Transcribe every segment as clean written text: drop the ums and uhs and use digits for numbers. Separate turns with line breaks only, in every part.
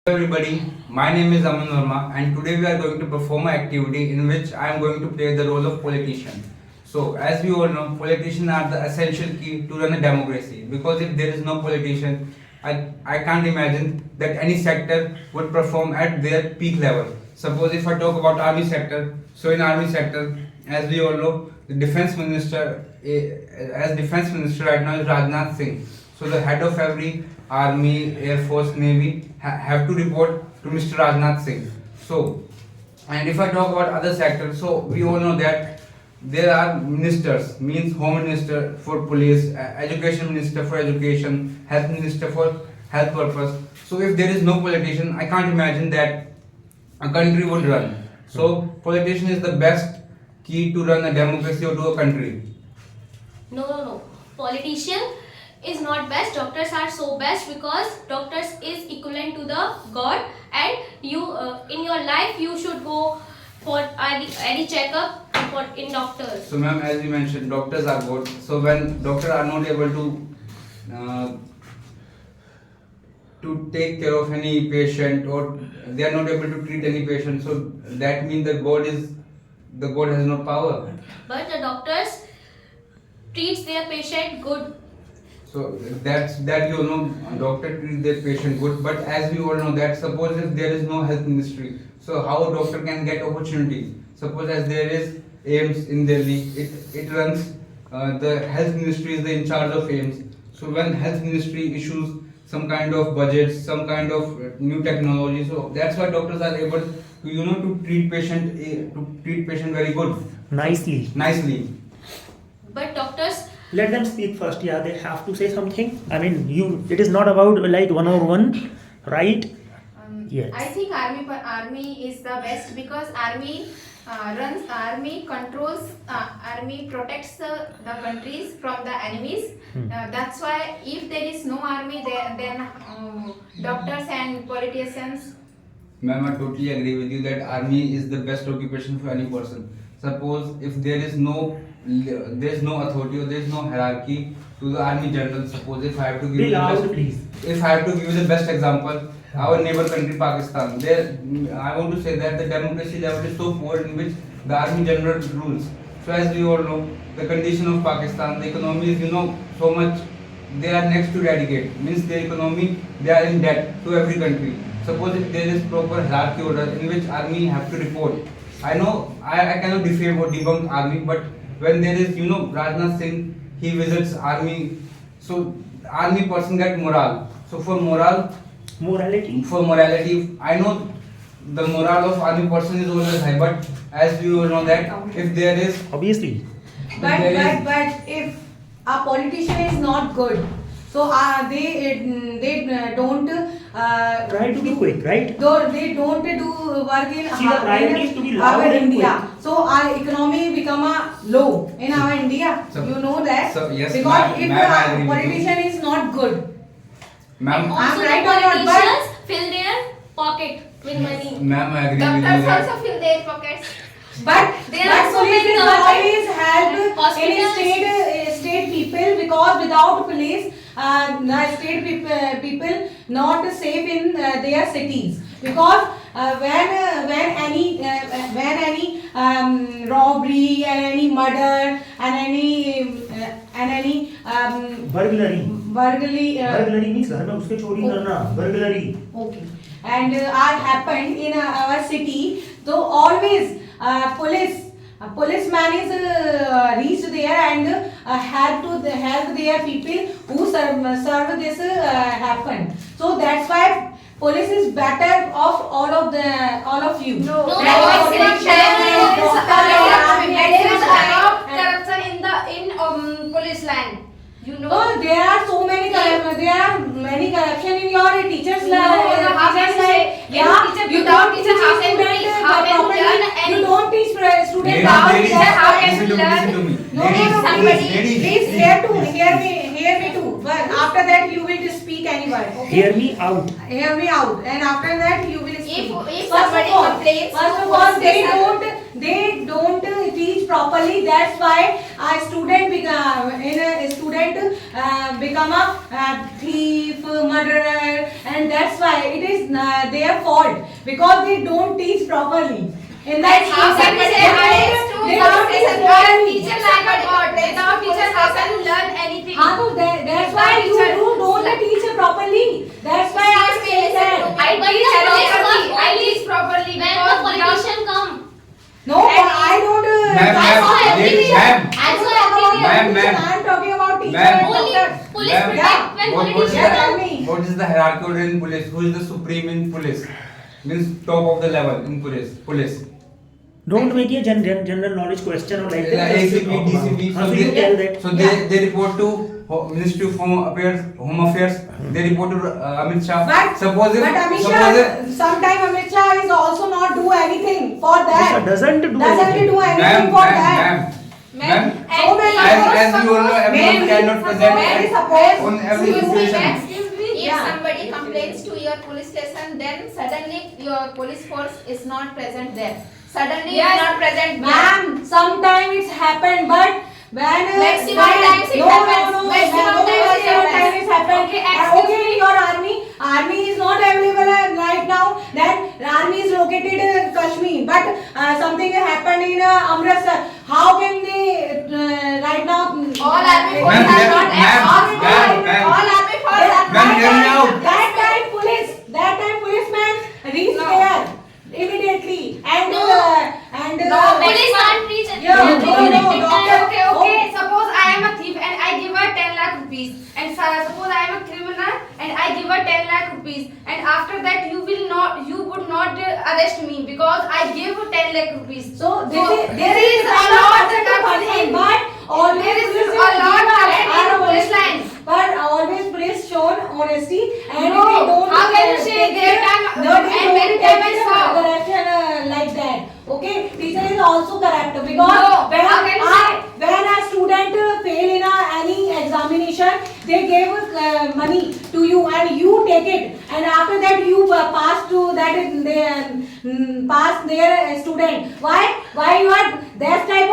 Everybody, my name is Aman Verma and today we are going to perform an activity in which I am going to play the role of politician. So as we all know, politicians are the essential key to run a democracy because if there is no politician, I can't imagine that any sector would perform at their peak level. Suppose if I talk about army sector, so in army sector, as we all know, the defense minister, as defense minister right now is Rajnath Singh. So the head of every army, air force, navy have to report to Mr. Rajnath Singh. So, and if I talk about other sectors, so we all know that there are ministers, means home minister for police, education minister for education, health minister for health purpose. So if there is no politician, I can't imagine that a country would run. So politician is the best key to run a democracy or to a country.
No. Politician is not best. Doctors are so best because doctors is equivalent to the God, and you in your life you should go for any checkup in doctors.
So ma'am, as you mentioned, doctors are good. So when doctors are not able to take care of any patient or they are not able to treat any patient, so that means that God has no power.
But the doctors treats their patient good.
So that you know, doctor treats their patient good. But as we all know that suppose if there is no health ministry, so how a doctor can get opportunity? Suppose as there is AIMS in Delhi, it runs the health ministry is in charge of AIMS. So when health ministry issues some kind of budgets, some kind of new technology, so that's why doctors are able to to treat patient very good.
Nicely.
But doctors,
Let them speak first. Yeah, they have to say something. I mean, it is not about like one-on-one, right? Yes.
I think army is the best because army controls, army protects the countries from the enemies. That's why if there is no army, then doctors and politicians.
Ma'am, I totally agree with you that army is the best occupation for any person. Suppose if there is no authority or there is no hierarchy to the army general. Suppose if I have to give you the best example, our neighbor country Pakistan. There, I want to say that the democracy level is so poor in which the army general rules. So as we all know, the condition of Pakistan, the economy is so much. They are next to eradicate. Means their economy, they are in debt to every country. Suppose if there is proper hierarchy order in which army have to report. I know I cannot defame or debunk army, but when there is Rajnath Singh, he visits army, so army person get morale. So for morality, I know the morale of army person is always high, but as we all know that if there is
obviously,
but if a politician is not good, so they don't
try to be quick, right?
They don't do work in
our
India. So our economy become low in our India.
So,
you know that
yes,
because if
a
politician is not good.
Ma'am,
also the
right or not,
politicians fill their pocket with money.
Ma'am, I agree with you
Doctors
that.
also fill their pockets.
But
There are so
police
many
will always help
hospitals.
in state people because without police, the state people not safe in their cities because when any robbery and any murder and any
burglary.
burglary
means घर में उसके चोरी करना, burglary.
Okay. And are happened in our city. So always policeman is reached there and help their people who serve this happen. So that's why police is better of all of you.
No,
No,
there is a lot of corruption in police line.
Oh, there are so many there are many corruption in your teachers
how can you say?
You don't teach student properly. You don't teach student
Ladies,
properly.
how can
listen
you
to me.
No,
Ladies,
please hear me too. But after that you will speak any word. Okay?
Hear me out.
Hear me out, and after that you will speak.
If
First
somebody
of all,
complains,
they don't teach properly. That's why a student become a thief, murderer, and that's why it is their fault because they don't teach properly. In that
How can we say
they don't teach properly.
teacher like a god? Without teacher, how can you learn anything?
हाँ तो that's why you don't teach properly. That's why I'm saying that.
I teach properly. I teach properly.
When the politician come,
No, I don't. I'm talking about teacher and
only
doctor.
police
Ma'am,
protect when politician come.
What is the hierarchy order in police? Who is the supreme in police? Means top of the level in police.
Don't make a general knowledge question or like that.
ACP, DCP.
So you tell that.
So they report to Ministry of Home Affairs. They report to Amit Shah.
But Amit Shah, sometime Amit Shah is also not do anything for that.
Doesn't do
Doesn't
anything.
do anything for that.
Ma'am,
So many
as you all know, everyone cannot present
suppose
on every situation.
If
Yeah.
somebody complains to your police station, then suddenly your police force is not present there. Suddenly
Yes.
it's not present there.
Ma'am, sometimes it's happened, but when
Maximum times it happens. Maximum times
it's happened.
Okay, excuse
Okay, in your army is not available right now. Then army is located in Kashmir, but something happened in Amritsar. How can they right now?
All army forces
Ma'am,
are not
ma'am,
all army forces are
Ma'am,
not
hear me out.
That time policeman reached
No.
there immediately and
No. Police can't reach it.
Yeah,
They
no,
connected
no,
time.
Okay. Suppose I am a thief and I give her 10 lakh rupees. And suppose I am a criminal and I give her 10 lakh rupees. And after that you would not arrest me because I gave her 10 lakh rupees.
So there
there
is
is a lot of
person, but always
There is
police
a lot
are
of police
honest.
line.
But always police shown honesty and
No,
they don't.
how can you say
take
their
it-
time
no, they
and
don't
many
take
time
it
is wrong?
correction like that. Okay, teacher is also correct because
No,
when
how can you
when a student fail in any examination, they give money to you and you take it, and after that you pass to that pass their student. Why you are that type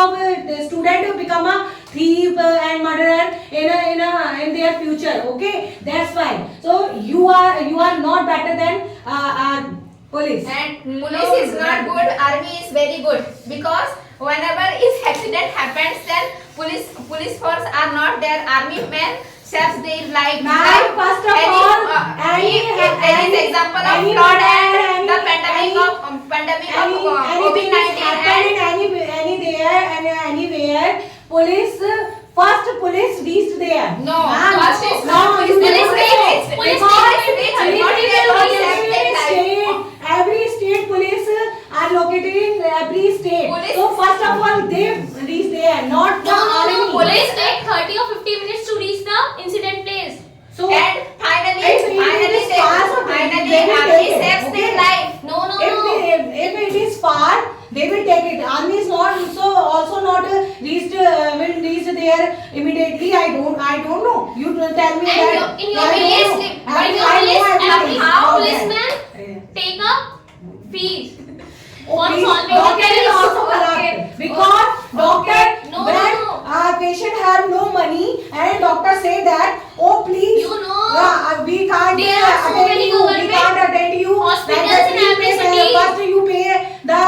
of student become a thief and murderer in their future? Okay, that's why. So you are not better than police.
And police is not good, army is very good because whenever is accident happens, then police force are not there. Army men saves their life.
Ma'am, first of all,
if there is example of flood and the pandemic of
anything is happened
COVID-19
in anywhere, police reached there.
No,
Ma'am,
first is
no,
not
you
police
don't
reached.
say.
Police
Because
reached. Not even
every state police are located in every state.
Police-
So first of all, they reach there, not the
No,
army.
Police take 30 or 50 minutes to reach the incident place.
So
And finally,
If it is far, so they will
army
take it,
saves their
okay?
life.
No.
if it is far, they will take it. Army is not also not reached will reach there immediately. I don't know. You tell me
And
that.
in your
I don't
police,
know.
in
I
your
know
police,
everything
how
about
policemen
that.
take a fees for
Please,
solving the
doctor is
case.
also corrupt because doctor
No,
when
no.
patient have no money and doctor say that please
You know,
we can't
there are so
attend
many
you, we
government
can't attend you.
hospitals
Then
in every
please pay-
city.
First you pay the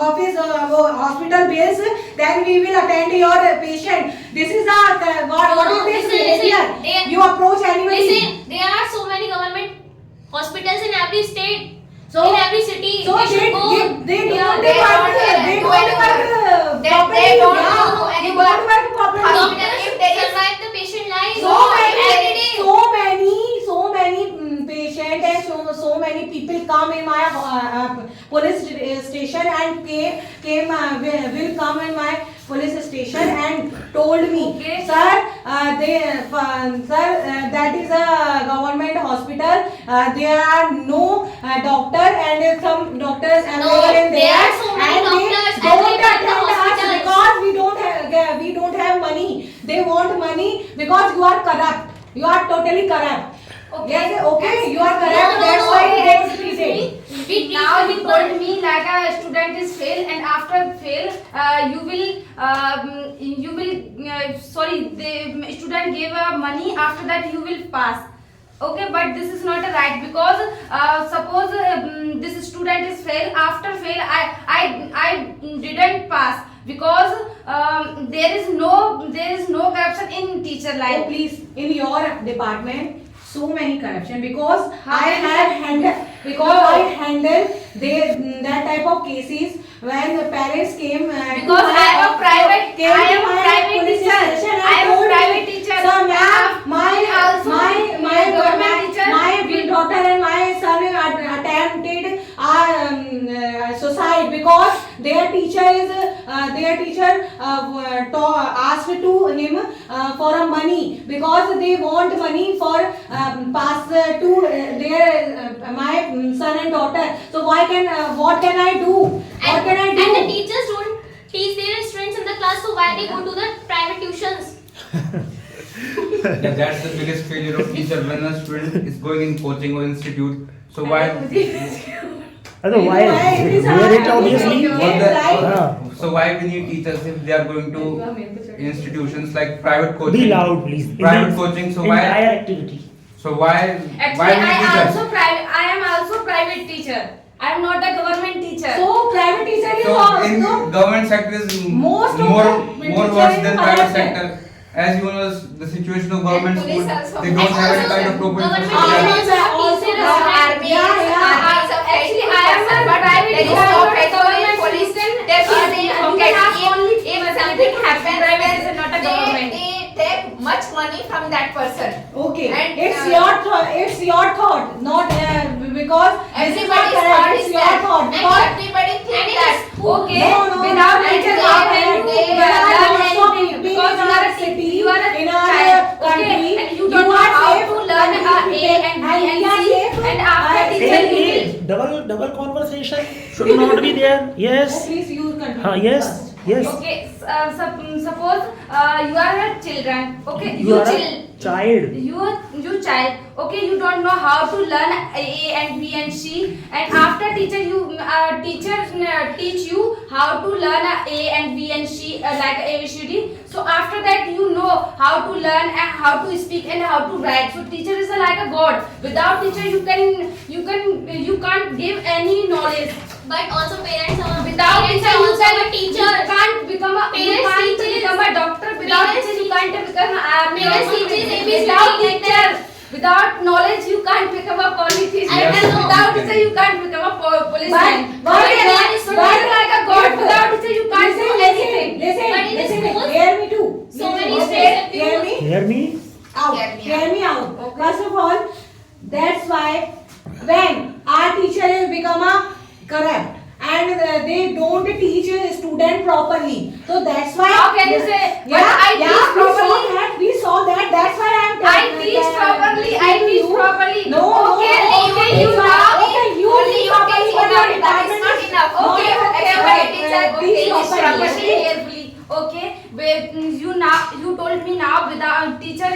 office hospital bills, then we will attend your patient. This is what is this behavior?
Listen,
You approach anybody.
Listen, there are so many government hospitals in every state,
So-
in every city.
So
they should go.
they
Yeah,
don't
they
work.
don't
They
do
don't
any
work
work.
properly.
They don't
Yeah,
do any
they
work.
don't work properly.
Hospitals
If there is-
survive the patient life
So
every
many,
day.
so many patient and so many people come in my police station and will come in my police station and told me,
Okay.
sir, that is a government hospital. There are no doctor and some doctors available in
there
there.
are so many
and they
doctors
don't
available in the
attend us
hospitals.
because we don't have money. They want money because you are corrupt. You are totally corrupt.
Okay.
Yes, okay, you are correct.
No,
That's
no,
why
no,
they don't
excuse
treat
me.
it.
We treat
Now you
people.
told me like a student student is fail, and after fail, sorry, the student gave money. After that, you will pass. Okay, but this is not a right, because suppose this student is fail. After fail, I didn't pass, because there is no corruption in teacher
Oh,
life.
please, in your department, so many corruption, because
How
I
many?
have handled, because
No.
I handle that type of cases when the parents came.
Because I am a private teacher. I am a private teacher.
So ma'am,
And also
my
government teacher.
my daughter and my son attempted suicide because their teacher asked to him for a money, because they want money for pass to their my son and daughter. So what can I do? What can I do?
And the teachers don't teach their students in the class, so why they go to the private tuitions?
Yeah, that's the biggest failure of teacher when a student is going in coaching or institute. So why?
Otherwise,
It is
hear it
a-
obviously.
What the-
Ah.
So why we need teachers if they are going to institutions like private coaching?
Be loud, please. In
Private
the
coaching. So
entire
why?
activity.
So why?
Actually,
Why we need teachers?
I am also private teacher. I am not a government teacher.
So private teacher is
So in
also
government sector is
Most of
more
the
more
teacher
worse
is
than private
corrupted.
sector. As you know, the situation of government
And police
school,
also.
they don't
And
have any
also
kind of proper
government
infrastructure.
also teacher
No,
is
army
Yeah,
is
yeah.
army is a
Actually,
faithful
I am a
person, but
private
there is
teacher,
no
not a
faithful in
government
police.
student.
They
You
okay,
can ask only
if
facility
something
to
happens,
private is not a government.
they take much money from that person.
okay.
And,
It's your thought, not because this is not
Everybody's
correct.
thought
It's
is
your
that.
thought
And
because
everybody
And
think
it
that.
is school.
Okay,
No,
without
and
teacher,
they-
how can you
they-
There are
learn
lots of
anything?
people
Because
in
you
our
are a
city,
you are a
in our
child,
country,
okay, and you
you
don't know
are
how
safe,
to learn
and
A
you
and B
and
and
we are
C,
safe.
and after
Hey,
teacher you
Hey,
will.
double conversation should not be there.
Oh,
Yes.
please, you continue.
Yes.
first.
Yes.
Okay, suppose you are a children. Okay,
You are a
child.
child.
You child. Okay, you don't know how to learn A and B and C, and after teacher teach you how to learn A and B and C like ABCD. So after that you know how to learn and how to speak and how to write. So teacher is like a god. Without teacher you can't give any knowledge.
But also parents are
Without
parents
teacher
are
you
also
can
a teacher.
You can't become a
Parents teaches.
become a doctor. Without
Parents
teacher you can't become a army.
Parents teaches ABCD
Without
like
teacher, without knowledge you can't become a politician.
Yes,
And
no.
without teacher you can't become a policeman.
But
God is like a god. Without teacher you can't do anything.
Listen,
But in the
listen,
schools,
hear me too.
so many
Okay,
states have
hear me
Hear me.
out.
Hear me
Hear me out. First of all, that's why when our teacher has become a corrupt and they don't teach a student properly, so that's why.
How can you say, but
Yeah,
I teach properly?
We saw that. That's why I'm.
I teach properly. I teach properly.
No,
Okay,
no,
okay,
no,
you
no,
now.
okay, you
Only
teach
you
properly,
teach
but your
properly, that is
department
not
is
enough.
not
Okay,
enough.
okay,
Every
okay,
teacher
Teach
teach
properly.
properly.
Listen carefully. Okay, you told me now without teacher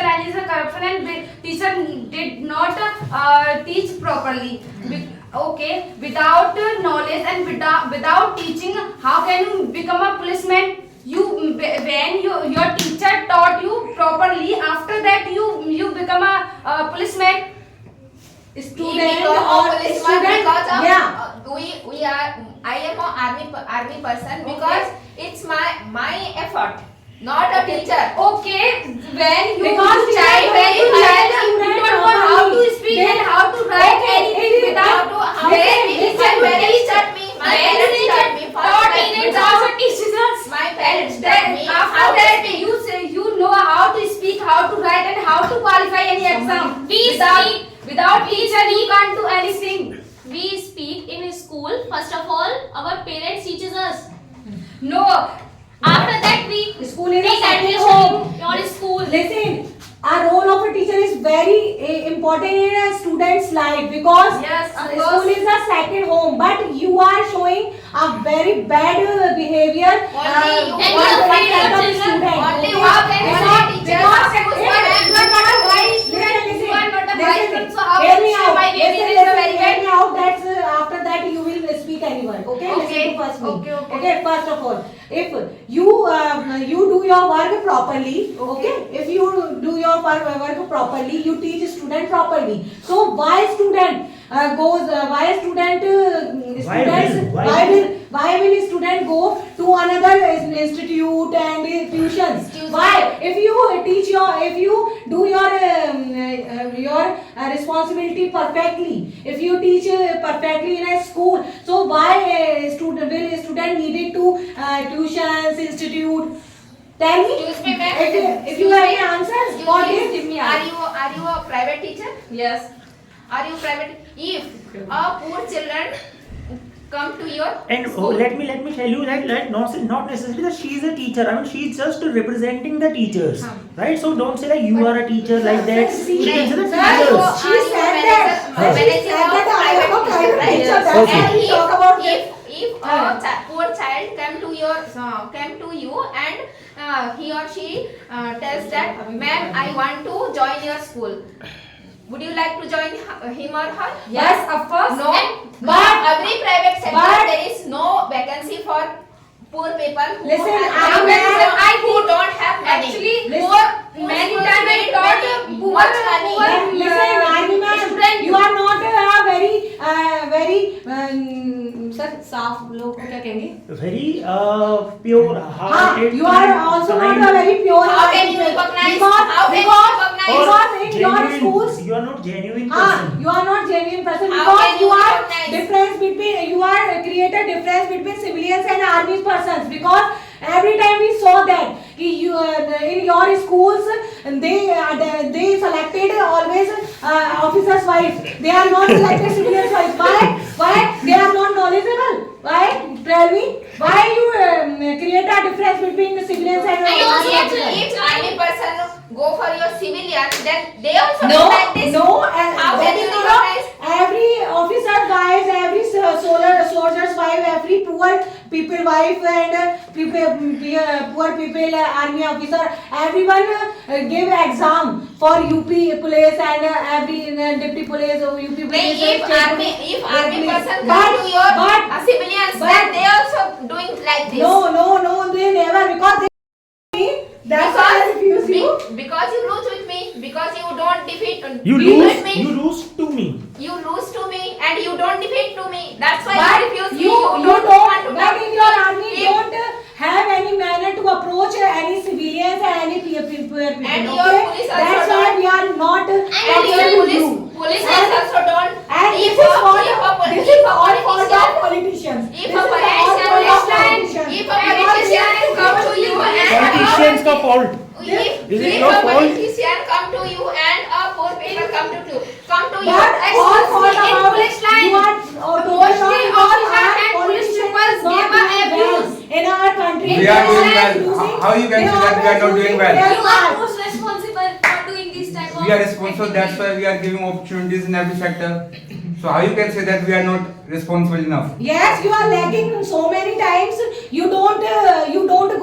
line is a corruption and teacher did not teach properly. Okay, without knowledge and without teaching, how can you become a policeman? When your teacher taught you properly, after that you become a policeman.
Student
Because
or
of policeman,
student.
because of,
Yeah.
we are. I am a army person because it's my effort, not a teacher.
Okay, when you
Because
child,
teacher
when you
don't
child,
teach
you
student
don't know how to
properly.
speak
They-
and how to write
Okay,
anything
it is
without
how
when
can
teacher
my
will
parents
teach
taught me. My
when
parents
teacher
taught me.
taught
First,
parents also teaches us.
my parents taught
Then
me
after
how to
that
speak.
you say you know how to speak, how to write, and how to qualify any exam.
We
Without teacher you can't do anything.
We speak in school. First of all, our parents teaches us.
No.
After that, we
School is a
take
second
admission
home.
in your school.
Listen, our role of a teacher is very important in a student's life because
Yes, of
school
course.
is a second home. But you are showing a very bad behavior.
Only you
And
towards
you are
that
afraid
kind
of
of
children.
student.
Only
Okay?
how can you
Because-
say teacher?
because-
You are not a wise student.
Listen,
You are not a
listen,
wise student. So how
hear
can
me
you say
out.
my behavior
Listen,
is
listen,
very
hear
bad?
me out. That's after that you will speak
Okay,
to first me.
okay.
Okay, first of all, if you do your work properly, okay, if you do your work properly, you teach student properly. So why student why will student go to another institute and tuitions? Why? If you do your responsibility perfectly, if you teach perfectly in a school, so why student needed to tuitions, institute? Tell me.
Excuse me, ma'am.
If you have any answers
Excuse
for
me.
this.
Are you a private teacher?
Yes.
Are you private? If a poor children come to your
And
school,
let me tell you that not necessarily that she is a teacher. I mean, she is just representing the teachers, right? So don't say that you are a teacher like that.
See,
She is the
sir,
teachers.
she said that. She said that I am a private teacher. That's
Okay.
why we talk about this.
if a poor child came to you and he or she tells that, ma'am, I want to join your school, would you like to join him or her?
Yes, of course.
No, but every private sector
but-
there is no vacancy for poor people who
Listen,
who don't have money.
Actually,
Listen,
many times I taught poor
Listen, Army ma'am,
student.
you are not a very sir, साफ लोग को क्या कहेंगे?
Very pure
हाँ,
hearted.
you are also not a very pure.
How can you recognize?
Because
How can you recognize?
because in your
genuine.
schools.
You are not genuine
हाँ,
person.
you are not genuine person
How
because
can
you
you
are
recognize?
difference between you are create a difference between civilians and army persons because every time we saw that you in your schools they selected always officers' wife. They are not selected civilians' wife. Why? They are not knowledgeable. Why? Tell me. Why you create a difference between the civilians and
And
army
if
officers?
army person go for your civilian, then they also
No,
do like this.
no,
How
that
can
is
you
not
recognize?
every officer wives, every soldier's wife, every poor people wife and poor people army officer, everyone give exam for UP police and every deputy police or UP
Then
police.
if
state
army
police,
person
but-
come to your
but-
civilians,
but-
then they also doing like this.
No, they never because they that's why I refuse you.
Because you lose with me, because you don't defeat
You
defeat
lose.
me.
You lose to me.
You lose to me and you don't defeat to me. That's why
But
you refuse me.
you
don't
don't,
want to
but
talk.
in your army
If-
don't have any manner to approach any civilians and any people.
And your
Okay?
police also
That's why
don't.
we are not
And
talking
your
to
police,
you.
police
And-
also don't.
And
If
this is
a-
what
if a-
this
if
is
a
all fault of
politician-
politicians.
If
This
a
is all
politician
fault of
listen,
politicians.
if a politician come to you and
Politicians का fault. Is it
if
your
a
fault?
politician come to you and a poor people come to you,
But
your
all fault
in
about
police line,
you are
mostly
because
officer
our
and police
politicians
people
not
give a
doing well
abuse.
in our country.
We are doing
They
well.
losing-
How you can
they
say that we are not
always
doing
losing
well?
their
You are
part.
most responsible for doing this type of
We are responsible, that's why we are giving opportunities in every sector. So how you can say that we are not responsible enough?
Yes, you are lagging so many times. You don't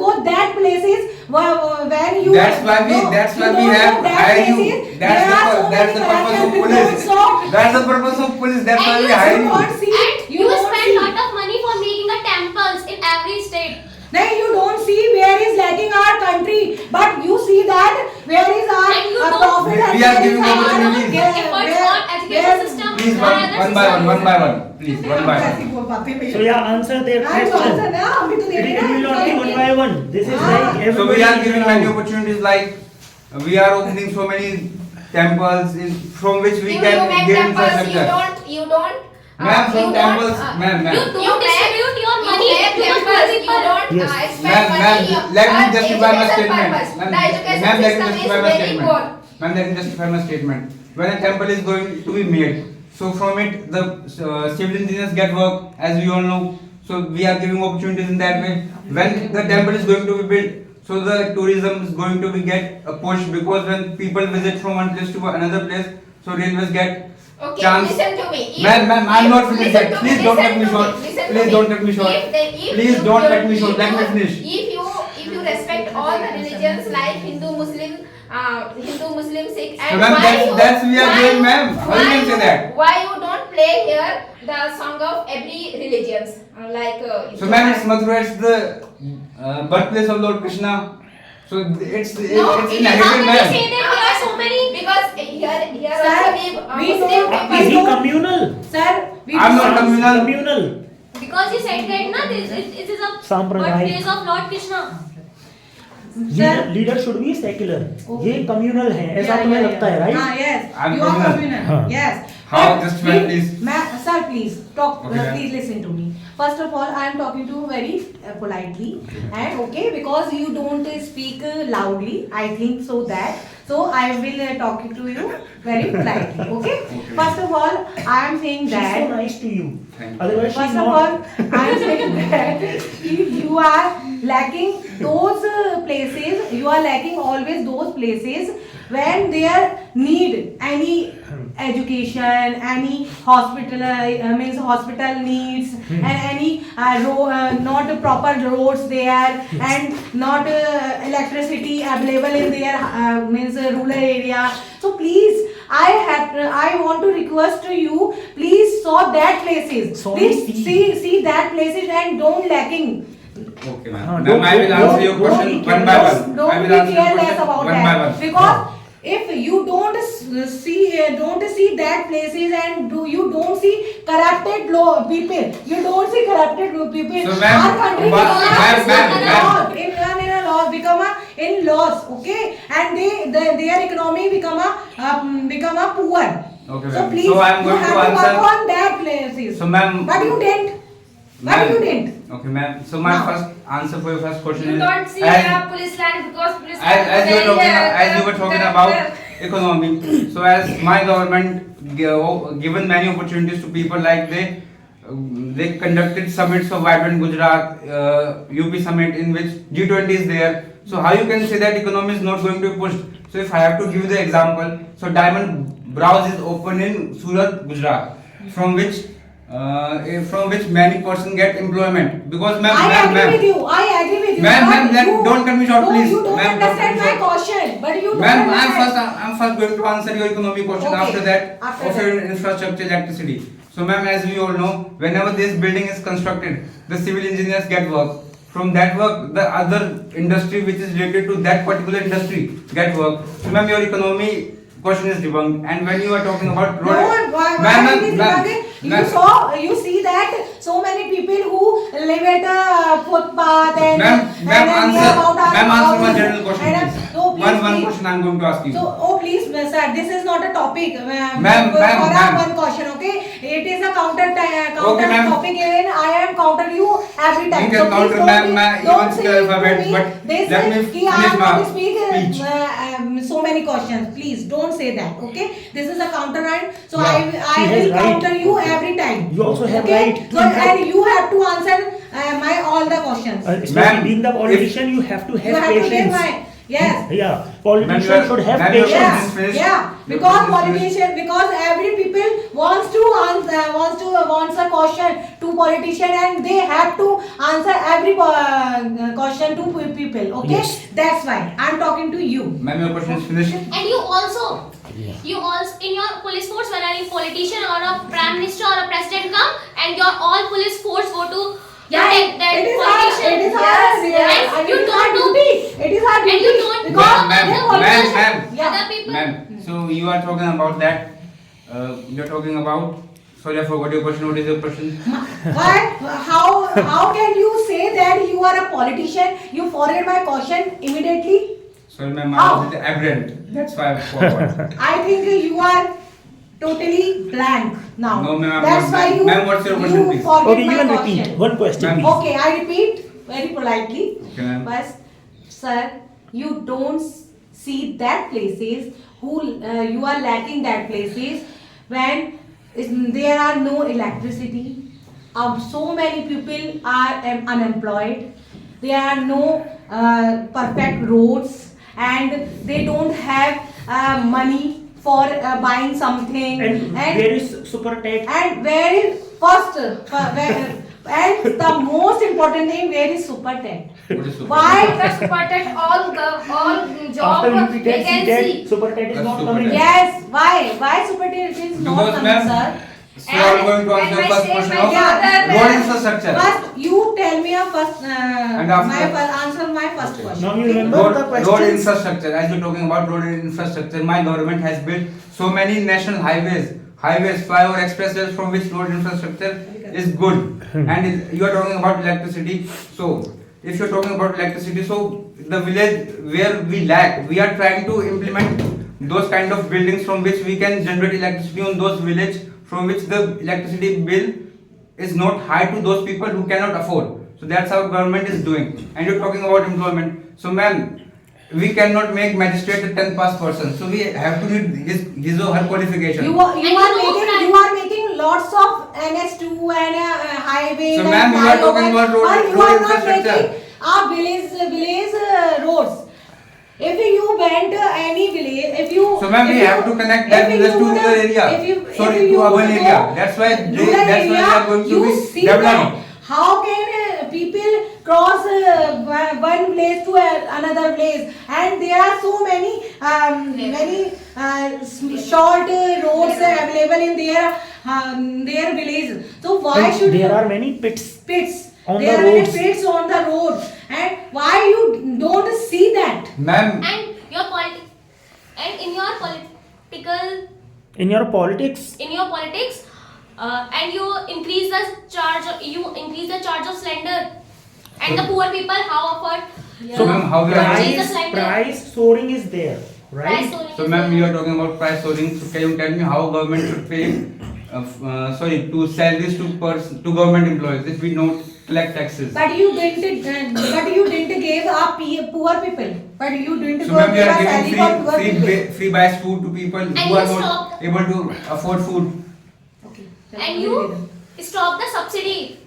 go that places when you.
That's why we
no,
that's
you
why we
don't
have
go that
hired you.
places.
That's
There are so
that's the
many
purpose of
corruption
police.
also.
That's the purpose of police. That's why
And
we
you
hire
You
you.
don't see.
and you
don't
spend
see.
lot of money for making a temples in every state.
No, you don't see where is lacking our country, but you see that where is our
And you don't-
profit. and
We are
where
giving
is our-
opportunities.
where-
Efforts
where-
on education
where-
system.
Please
or
one
other
by
systems.
one by one. Please one by
ऐसी
one.
बोल पाते हैं
So yeah, answer their
हाँ, तो
question.
answer ना, अभी तो
It
देना
it will not be one by one. This is
Ah.
like
So we
everybody
are
is
giving
allowed.
many opportunities like we are opening so many temples from which we
you
can
make
give
temples,
infrastructure.
you don't
Ma'am,
you
from
don't,
temples,
You
ma'am.
don't
You make-
distribute your
you
money
make
to the
temples, you
people.
don't
Yes.
expend
Ma'am,
money
let me
for
justify my
education
statement.
purpose.
Ma'am,
The education
ma'am, let me
system is
justify my
very
statement.
poor.
Ma'am, let me justify my statement. When a temple is going to be made, so from it the civil engineers get work, as we all know. So we are giving opportunities in that way. When the temple is going to be built, so the tourism is going to be get a push because when people visit from one place to another place, so railways get
Okay,
chance.
listen to me.
Ma'am, I'm not finished
listen
yet.
to
Please
me,
don't
listen
cut me
to
short.
listen to
Please
me.
don't cut me short.
If
Please
you-
don't cut me short.
if
Let me
you-
finish.
If you respect all the religions like Hindu, Muslim, Sikh,
So
and
ma'am,
why you-
that's we are
why
doing,
you-
ma'am. How you can say that?
Why you don't play here the song of every religions
So ma'am, is Mathura is the birthplace of Lord Krishna. So it's
No,
it's
it is
How
negative,
can you
ma'am.
say that there are so many?
because here
Sir,
also
we
Muslim
don't-
Is he
don't-
communal?
Sir, we
I'm not communal.
Communal.
Because you said that na, it is a
Sampradayik.
birthplace of Lord Krishna.
Leader should be secular ये communal है ऐसा
Yeah,
तुम्हें
yeah,
लगता है
yeah.
Right
Ah, yes.
I'm
You are
communal.
communal.
Huh.
Yes.
How?
But
Just
we-
please.
Sir, please talk.
Okay, ma'am.
Please listen to me. First of all, I am talking to you very politely, and okay, because you don't speak loudly. I think so that. So I will talk to you very politely. Okay.
Okay.
First of all, I am saying
she is
that.
So nice to you
Thank you.
Otherwise she
First
is
of all,
not
I am saying that if you are lacking those places, you are lacking always those places when there need any education, any hospital, means hospital needs, and any not proper roads there, and not electricity available in their means rural area. So please, I want to request to you, please solve that places.
So
Please
see.
see that places and don't lacking.
Okay, ma'am.
Huh,
Ma'am, I will answer your
don't
question
be
one by
careless.
one. I
Don't
will
be
answer your
careless
question
about
one by
that,
one.
because if you don't see that places, and you don't see corrupted people, you don't see corrupted people.
So, ma'am,
our country
ma'am,
become
ma'am,
in a law become in loss, okay, and their economy become a poor.
Okay,
So
ma'am.
please,
So I am
you
going
have
to
to work
answer.
on that places.
So, ma'am.
But you didn't. But
Ma'am.
you didn't.
Okay, ma'am. So my
Now.
first answer for your first question
You
is
don't see
as,
a police line because police
as,
line
as you were
very,
talking about economy. So as my government given many opportunities to people, like they conducted summits of Vibrant Gujarat, UP summit, in which G20 is there. So how you can say that economy is not going to be pushed? So if I have to give the example, so Diamond Browse is open in Surat, Gujarat, from which many person get employment. Because ma'am,
I
ma'am,
agree
ma'am,
with you. I agree with you.
Ma'am,
But
ma'am, then
you-
don't cut me short,
no,
please.
You don't
Ma'am, don't cut
understand
me
my
short.
question. But you don't
Ma'am,
understand.
I'm first going to answer your economic question.
Okay.
After that,
After
of your infrastructure, electricity. So ma'am, as we all know, whenever this building is constructed, the civil engineers get work. From that work, the other industry which is related to that particular industry get work. So ma'am, your economy question is debunked. And when you are talking about
No,
road,
why
ma'am,
it is
ma'am,
debunked?
ma'am.
You see that so many people who live at a footpath and
Ma'am,
and
answer,
near about our
ma'am, answer my
houses.
general question,
And,
please.
so please,
One
please.
question I'm going to ask you.
So, oh please, sir, this is not a topic.
Ma'am,
for
ma'am,
our
ma'am.
one question, okay? It is a counter
Okay, ma'am.
topic, and I am counter you every time.
You can
so
counter,
please
ma'am,
don't
even
say
the alphabet,
to me
but
this
let me
ki I
finish
am
my
going to speak
speech.
so many questions. Please don't say that, okay? This is a counter round, so
Yeah,
I
she has
will
right.
counter you every time.
You also have
Okay?
right to
So
interrupt.
and you have to answer my all the questions.
especially
Ma'am,
being the politician you have to
You
have
have to give
patience
my yes.
yeah
Ma'am,
politician
you are-
should have
ma'am, you are-
patience
Yes. finished?
Yeah,
Your
because
question is
politician, because every people wants to answer, wants a question to politician, and they have to answer every question to people. Okay,
Yes.
that's why I'm talking to you.
Ma'am, your question is finished.
And you also in your police force, when any politician or a prime minister or a president come, and your all police force go to protect that
it is
politician.
our, it is
Yes,
our,
and you
it is
don't
our
do.
duty. It is our
And
duty.
you don't
because
Ma'am,
they are
ma'am,
politicians.
ma'am.
Yeah.
Other people.
Ma'am, so you are talking about that. You're talking about. Sorry, I forgot your question. What is your question?
Why? How can you say that you are a politician? You forward my question immediately.
Sorry, ma'am, I
How?
was aberrant. That's why I forgot.
I think you are totally blank now.
No, ma'am, I'm
That's
not
why
blank.
you.
Ma'am, what's your question, please?
forget
okay you
my
can
question.
repeat one question
Ma'am.
please
Okay, I repeat very politely.
Okay, ma'am.
But sir, you don't see that places who you are lacking that places when there are no electricity. So many people are unemployed. There are no perfect roads, and they don't have money for buying something.
and where is super tech
And where is first and the most important thing, where is super tech?
What is super?
Why?
After Supertech, all job
after UP tech
vacancy.
super tech is
That's
not
super
coming
tech.
Yes, why super tech is not
Because,
coming,
ma'am,
sir?
So I'm going to answer the first question of road infrastructure.
First, you tell me a first.
And after-
Answer my first question.
Now you remember the
Road
questions.
infrastructure. As you're talking about road infrastructure, my government has built so many national highways, flyover, expressways, from which road infrastructure is good. And you are talking about electricity. So if you're talking about electricity, so the village where we lack, we are trying to implement those kind of buildings from which we can generate electricity on those village from which the electricity bill is not high to those people who cannot afford. So that's how government is doing. And you're talking about employment. So ma'am, we cannot make magistrate a 10th pass person. So we have to need his or her qualification.
You are making lots of NS2 and highways.
So
and
ma'am, you are talking
flyovers,
about
but you
road
are not
infrastructure.
making village roads. If you went any village, if you
So ma'am, we have to connect that village to rural area. Sorry, to urban area. That's why they are going to
you
be
see that.
developed.
How can people cross one place to another place? And there are so many short roads available in their village. So why
And
should
there are many pits on
there
the
are many
roads.
pits on the road, and why you don't see that?
Ma'am,
And in your political
In your politics,
and you increase the charge of slender, and the poor people how afford.
So ma'am, how we are
Price-
price soaring is there, right?
So ma'am, you are talking about price soaring. So can you tell me how government should pay to salaries to government employees if we don't collect taxes?
But you didn't give up poor people. But you didn't
So ma'am, we
give
are
a salary for poor
giving
people.
free buys food to people who
you
are not
stop-
able to afford food.
Okay.
And you stop the subsidy.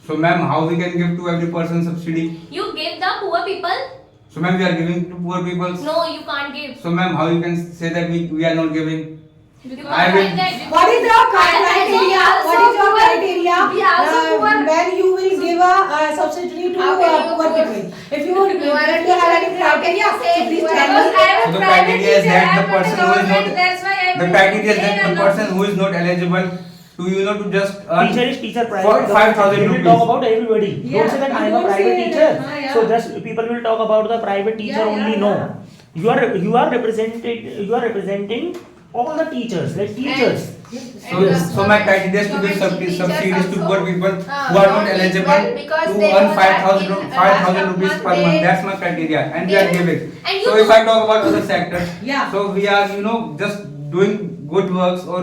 So ma'am, how we can give to every person subsidy?
You give the poor people.
So ma'am, we are giving to poor people.
No, you can't give.
So ma'am, how you can say that we are not giving?
Because
I will-
like that.
What is your criteria? What is your criteria
We also poor.
when you will give a subsidy to
How can you
poor
poor?
people? If you have any criteria, so please tell
Because
me.
I am
So
a
the
private
criteria is
teacher,
that
I
the
am not
person
a
who is
government,
not
that's why I
the
will
criteria is
pay
that the
or not.
person who is not eligible to just earn
Teacher is teacher,
for
private.
5,000
We will
rupees.
talk about everybody.
Yeah,
Don't say that I am a
don't
private
say
teacher.
that, yeah.
So just people will talk about the private teacher
Yeah,
only.
yeah,
No,
yeah.
you are representing all the teachers, like teachers.
So my criteria is to give subsidies to poor people who are not eligible
because
to
they
earn
know that
5,000 rupees
month
per
they-
month. That's my criteria, and we are giving.
And
So
you
if I talk about other sectors,
Yeah.
so we are just doing good works or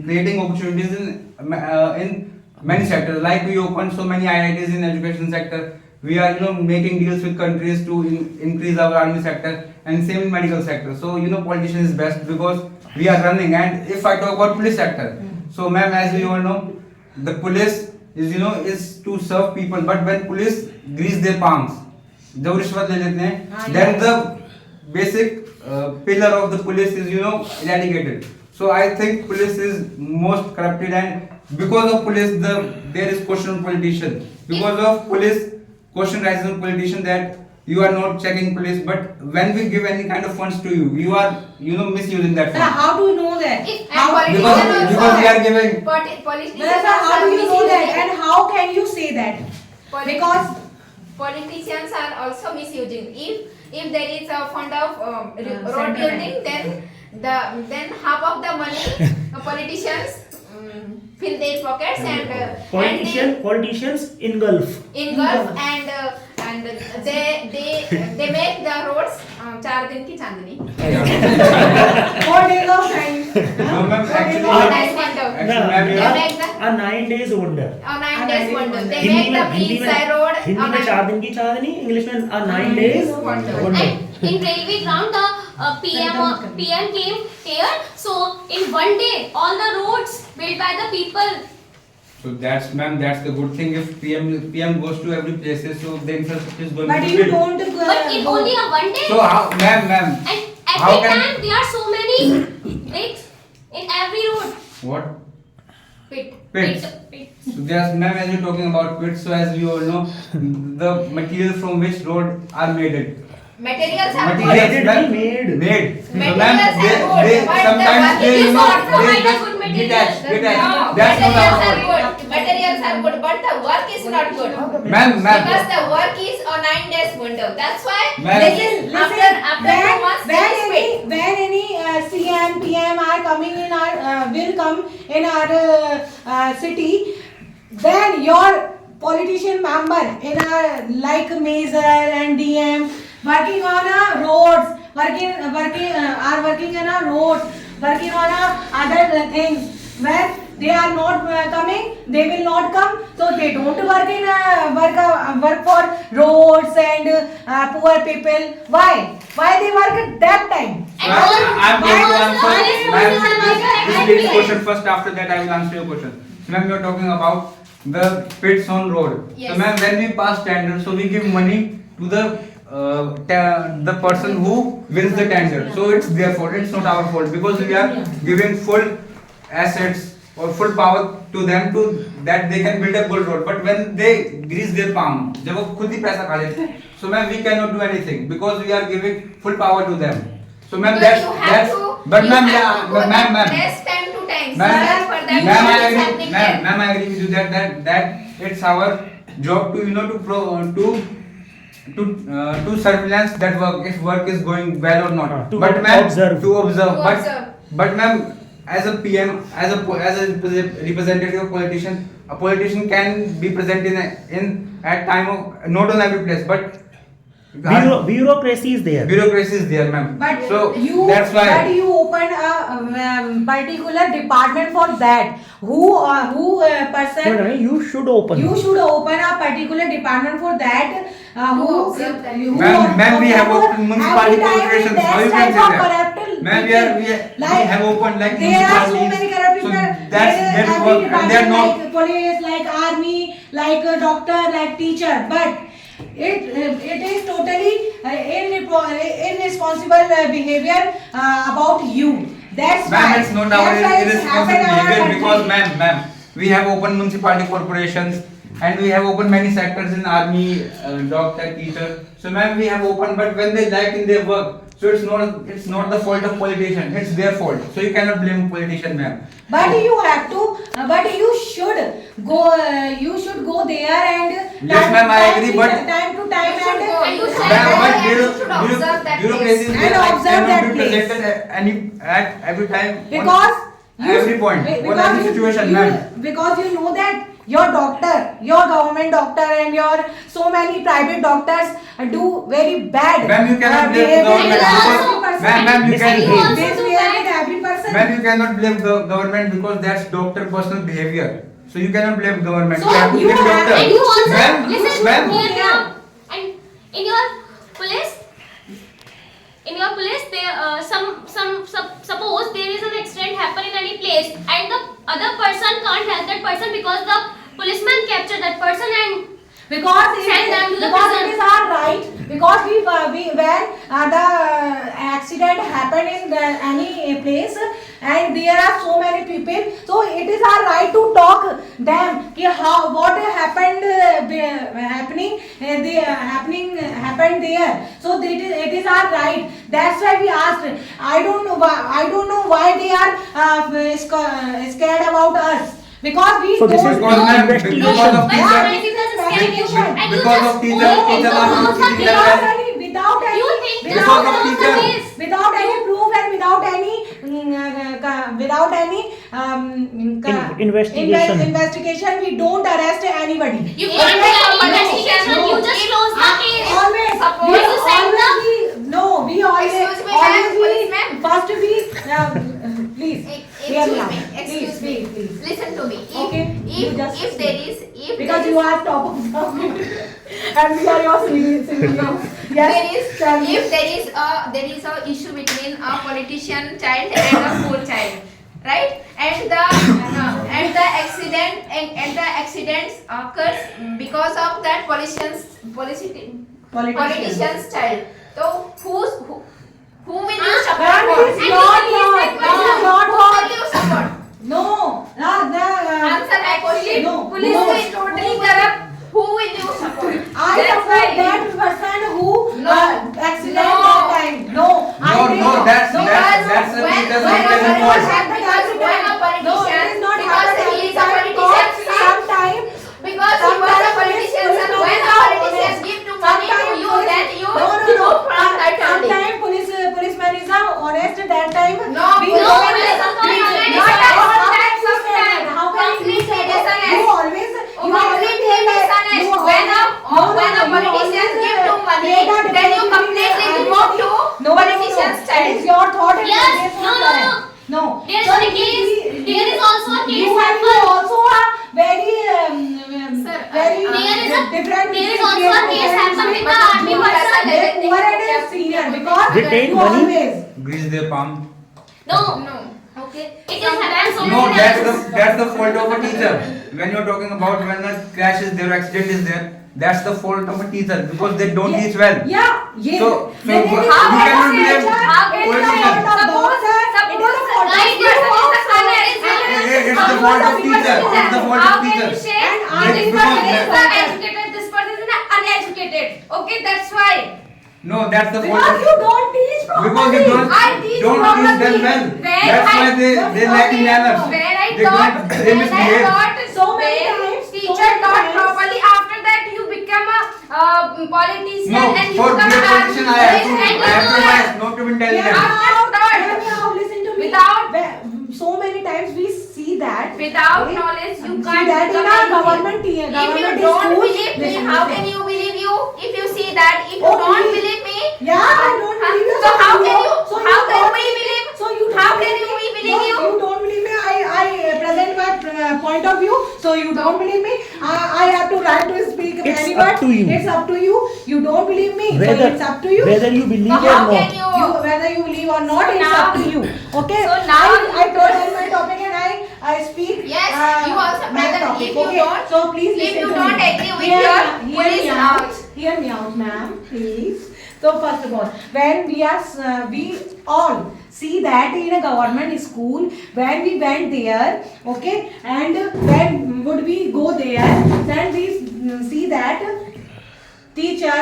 creating opportunities in many sectors. Like we opened so many IITs in education sector. We are making deals with countries to increase our army sector, and same in medical sector. So politician is best because we are running. And if I talk about police sector, so ma'am, as we all know, the police is to serve people. But when police grease their palms, जब रिश्वत ले लेते हैं, then the basic pillar of the police is eradicated. So I think police is most corrupted, and because of police there is question on politician. Because of police, question rises on politician that you are not checking police, but when we give any kind of funds to you, you are misusing that
Sir,
fund.
how do you know that?
If-
How,
and
Because we are giving.
Politicians
Sir, how do you know that?
misusing.
And how can you say that? Because
Politicians are also misusing. If there is a fund of road
Central
building, then half of the money politicians fill their pockets and
Politicians engulf.
engulf and they make the roads 4 दिन की चांदनी.
4 days of time.
No, ma'am, actually,
Or nice wonder.
Actually, ma'am,
They
you
make the
A 9 days wonder.
9 days wonder. They
Hindi
make the
में
beachside road.
Hindi में 4 दिन की चांदनी, English में a 9 days
Wonder.
wonder.
And in railway ground, the PM came here. So in one day, all the roads built by the people.
So that's the good thing. If PM goes to every places, so the infrastructure is going
But
to
you
build.
don't
But in
go.
only a one day.
So how, ma'am,
And
how
every
can-
time there are so many bricks in every road.
what?
Pit.
Pits.
Pits.
So there's, ma'am, as you're talking about pits, so as we all know, the material from which road are made.
Materials are
Materials,
good.
ma'am,
Made.
made. So, ma'am,
Materials are good,
they
but
sometimes
the
they
It is not
they
provide a
just
good
Detached.
No,
That's not our fault.
good. Materials are good, but the work is not good.
Ma'am.
Because the work is on 9 days window. That's why
Ma'am.
this is after 2 months it is paid.
when any CM, PM are coming in our will come in our city, then your politician member in our like Major and DM working on a roads, working are working on a roads, working on other things. When they are not coming, they will not come. So they don't work in work for roads and poor people. Why? Why they work at that time?
And
Ma'am,
all-
I'm going to
all
answer
also-
ma'am, this question first. After that, I will answer your question. Ma'am, you are talking about the pits on road.
Yes.
So, ma'am, when we pass tender, so we give money to the person who wins the tender. So it's their fault. It's not our fault because we are giving full assets or full power to them to that they can build a good road. But when they grease their palm, जब वो खुद ही पैसा खा लेते हैं, so ma'am we cannot do anything because we are giving full power to them. So ma'am
Because you have to.
but
you
ma'am
have
yeah,
to
but
go
ma'am
the next time to time.
Ma'am,
So for that
ma'am,
what
I
is
agree.
happening there?
Ma'am, I agree with you that it's our job to to surveillance that work if work is going well or not.
To
But ma'am,
observe.
to observe.
To
But
observe.
but ma'am, as a PM, as a representative of politician, a politician can be present in at time of not on every place, but
Bureaucracy is there.
bureaucracy is there, ma'am.
But
So
you,
that's why.
but you open a particular department for that. Who person?
No, you should open.
You should open a particular department for that. Who
observe that.
Ma'am, we have opened municipality corporations. How you can say that?
Corrupt
Ma'am, we have opened like
there are so
municipalities.
many corrupt
So
people.
that's
every
work, and they are
department
not.
like police, like army, like a doctor, like teacher. But it is totally irresponsible behavior about you. That's why.
Ma'am, it's not our
that's why it's
irresponsible
happened in our
behavior because
country.
ma'am, we have opened municipality corporations and we have opened many sectors in army, doctor, teacher. So ma'am, we have opened, but when they lack in their work, so it's not the fault of politician. It's their fault. So you cannot blame politician, ma'am.
But you have to, but you should go there and
Yes, ma'am, I agree, but
time to time
You should go.
and
You should
Ma'am,
go
but
and you should observe that
bureaucracy is
place.
there,
And
like,
observe
cannot
that
be
place.
presented at every time.
because
on every point, on every situation, ma'am.
because you know that your doctor, your government doctor and your so many private doctors do very bad.
Ma'am, you cannot blame
behavior
government
with
because-
every person.
Ma'am, you can.
And you also
This
do
behavior
bad.
with every person.
Ma'am, you cannot blame the government because that's doctor personal behavior. So you cannot blame government.
So
you have to
you
blame
have-
doctor.
And you also
Ma'am,
listen
ma'am.
here
Yeah.
now. And in your police, they suppose there is an accident happen in any place and the other person can't help that person because the policeman captured that person and
Because
Send them to the
because
prison.
it is our right. Because we when the accident happened in any place and there are so many people, so it is our right to talk them कि how what happened happened there. So it is our right. That's why we asked. I don't know why they are scared about us. Because we
So this
don't
is
Because
know.
ma'am,
investigation.
because of
But
teacher.
many people are scared you and you
Because
just
of teacher,
go
teacher
into
are
those
not
cases.
teaching
without any
You think
Because
without
of
those
teacher.
are the case.
without any proof and without any
Investigation.
investigation, we don't arrest anybody.
You can't do any
No,
investigation,
no.
you just close the case.
Always,
Suppose
we
you send
always we always
Excuse me, ma'am,
always
policeman.
first we please hear me out.
Excuse me.
Please.
Listen to me.
Okay, you just
If there is
Because you are top of the and we are your seniors. Yes, tell me.
if there is a issue between a politician child and a poor child, right? And the accidents occurs because of that politician's child. So who will you support?
Ma'am,
for?
it is your fault. It is your
Who
fault.
will you support?
No,
Answer my question.
No,
Police
no.
is totally corrupt. Who will you support?
I support that person who accident
No.
that time. No, I did
No,
not.
that's
No,
the teacher's
When a
fault.
politician
different.
there is also a case happened with the army person.
They're poor and senior because
They take
you
money?
always.
Grease their palm.
No,
No.
okay, it is happened so
No,
many times.
that's the fault of a teacher. When you're talking about when a crash is there, accident is there, that's the fault of a teacher because they don't teach well.
Yeah, yeah.
So
When it is
you
a
cannot blame
how can you
politicians.
fault of doctor, it is a fault of
Right,
you
yes,
also.
It's the fault of teacher. It's the fault
How
of
can you
teacher.
say
And
that this
because
person is
that-
the educated, this person is the uneducated? Okay, that's why.
No, that's the fault.
Because you don't teach properly.
Because you don't
I teach
teach them
properly.
well.
When
That's
I-
why they lack in manners.
When I
They
taught,
don't- they
when I
misbehave.
taught,
So many
when
times, so
teacher
many
taught
times.
properly. After that, you become a politician
No,
and you
for
become
being a
an
politician, I have to not to be intelligent.
Now listen to me.
Without-
So many times we see that.
Without
okay?
knowledge, you
See
can't
that in
become
our
anything.
government,
If you
government
don't
schools,
believe me,
listen,
how
listen.
can you believe you? If you see that, if you
Oh,
don't
please.
believe me,
Yeah, I don't believe you.
So how can you?
So
How can
don't
we believe?
So you don't
How can
believe
we
me?
believe
No,
you?
You don't believe me. I present my point of view. So you don't believe me. I have to right to speak
It's
any
up
word.
to you.
It's up to you. You don't believe me. So
Whether
it's up to you.
whether you believe
So
or
how can
not.
you?
Whether you believe or not,
So
it's
now-
up to you. Okay.
So now-
I told you my topic and I speak.
Yes, you also
my
brother,
topic.
if you
Okay.
don't-
So please
if
listen
you
to
don't
me.
agree with
Hear
your
me
police
out. Hear me out, ma'am. Please. So first of all, when we all see that in a government school, when we went there, okay, and when would we go there, then we see that teacher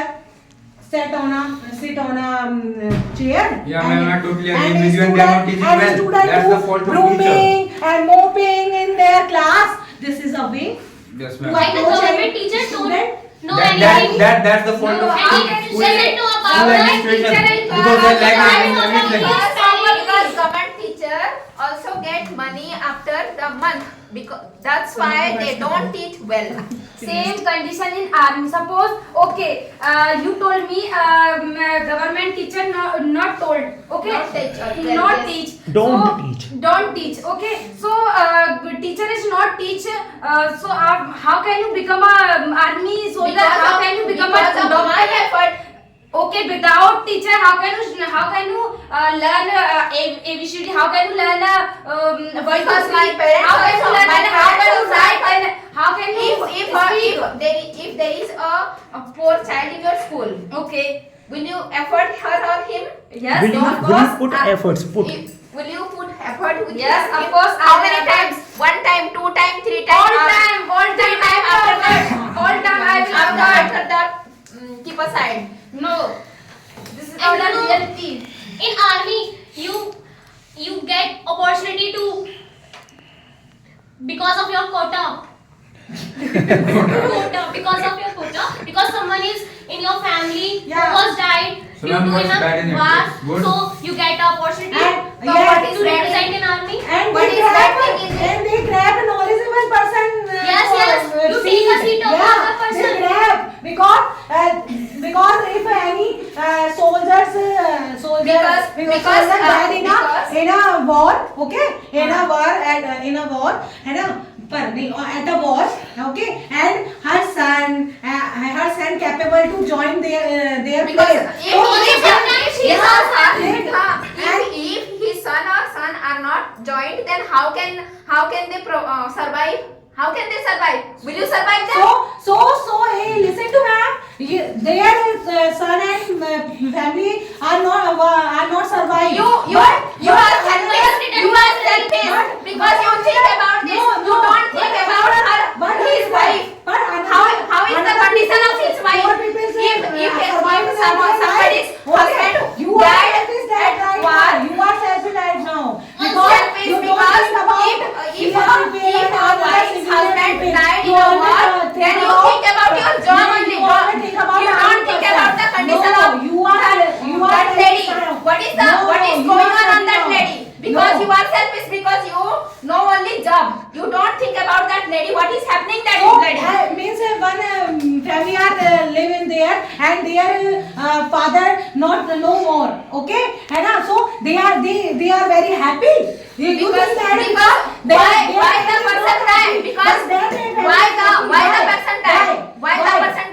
sit on a chair.
Yeah, ma'am, I totally agree
and
with you and they are not teaching
and
well.
student
That's the
do
fault of
brooming and mopping in their class. This is a way.
Yes,
to
ma'am.
Like the
approach
government
any
teachers don't
student.
know
That,
anything.
that's the fault
No,
of
how
school,
can you
school,
say
that to a
school
government
administration
teacher and
because they lack
government
in everything.
Because government teacher also get money after the month because that's why they don't teach well.
Same condition in army. Suppose, okay, you told me government teacher not told. Okay,
Not teach, okay,
not
yes.
teach.
Don't
So,
teach.
Don't teach. Okay, so teacher is not teach. So how can you become a army soldier? How can you become a
because of my
doctor?
effort.
Okay, without teacher, how can you learn ABCD? How can you learn
Because my parents
how can you
also-
learn
my
and how can you
parents
write
also-
and how can you
If there is a poor child in your school,
okay,
will you effort her or him?
yes,
will you
of
will you
course.
put efforts? Put.
Will you put effort with
Yes,
him?
of course,
How
I
many
will
times? One time, two time, three time.
All time I will effort. All time I will effort.
After that, keep aside.
No, this is
And
not the
you know-
reality.
In army, you get opportunity to because of your quota. Quota because of your quota because someone is in your family
Yeah.
who was died
So
due
ma'am,
to
what's
in
bad in
a
it?
war,
It's good.
so you get the opportunity
And-
to
yeah,
represent in army.
And
What
they
is
grab,
that thing in it?
and they grab a knowledgeable person.
Yes, yes. You take a seat of
yeah,
other person.
They grab because if any soldier
Because-
soldier died in
because-
a war, okay, in a war at a war, okay, and her son capable to join their
Because
place.
if his son or son are not joined, then how can they survive? How can they survive? Will you survive them?
So, hey, listen to ma'am. Their son and family are not surviving.
You are selfish because you think about this. You don't think about his wife. How is the condition of his wife? If somebody's husband
You are
died
selfish
at
right
war,
now. You are selfish right now.
selfish
you don't
because
think about
if
civilian people
a
or other
wife's
civilian
husband
people.
died in
You
a
always,
war,
think
then you
about-
think about your job only.
You always think about
You
the
don't
other
think
person.
about the condition
No,
of
you are
that lady.
selfish now.
What is
You
going
are
on that
selfish
lady?
now.
Because
No.
you are selfish because you know only job. You don't think about that lady. What is happening that
So,
lady?
means one family are living there and their father not no more. Okay, and so they are very happy. You
Because
think that
why the person died? Because why the person died? Why the person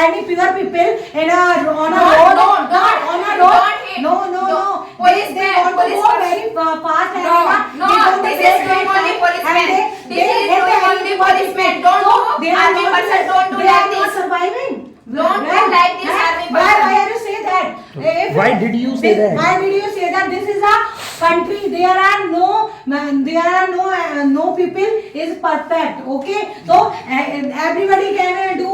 any pure people in a on a
Don't-
road,
don't- don't-
on a
don't
road.
hit.
No, no, no.
Don't. Policeman,
They want to go
policeman.
very fast.
No,
and
no,
they go to
this
break
is doing
their
only
time,
policemen.
and
This
they
is
hit
doing
the
only
people.
policemen. Don't
So
do.
they are
Army
not-
person don't do
they
like
are not
this.
surviving.
Don't do like this, army
Why
person.
are you say that?
Why did you say that?
Why did you say that? This is a country. There are no people is perfect. Okay, so everybody can do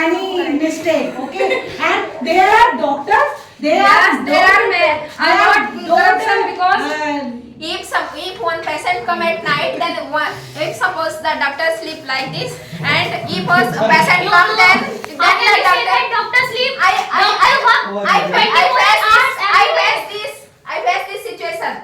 any mistake. Okay, and there are doctors.
Yes, there are men. I got corruption because
If one patient come at night, then if suppose the doctor sleep like this, and if a patient come, then
How can
the
you say that
doctor.
doctor sleep?
I face this situation.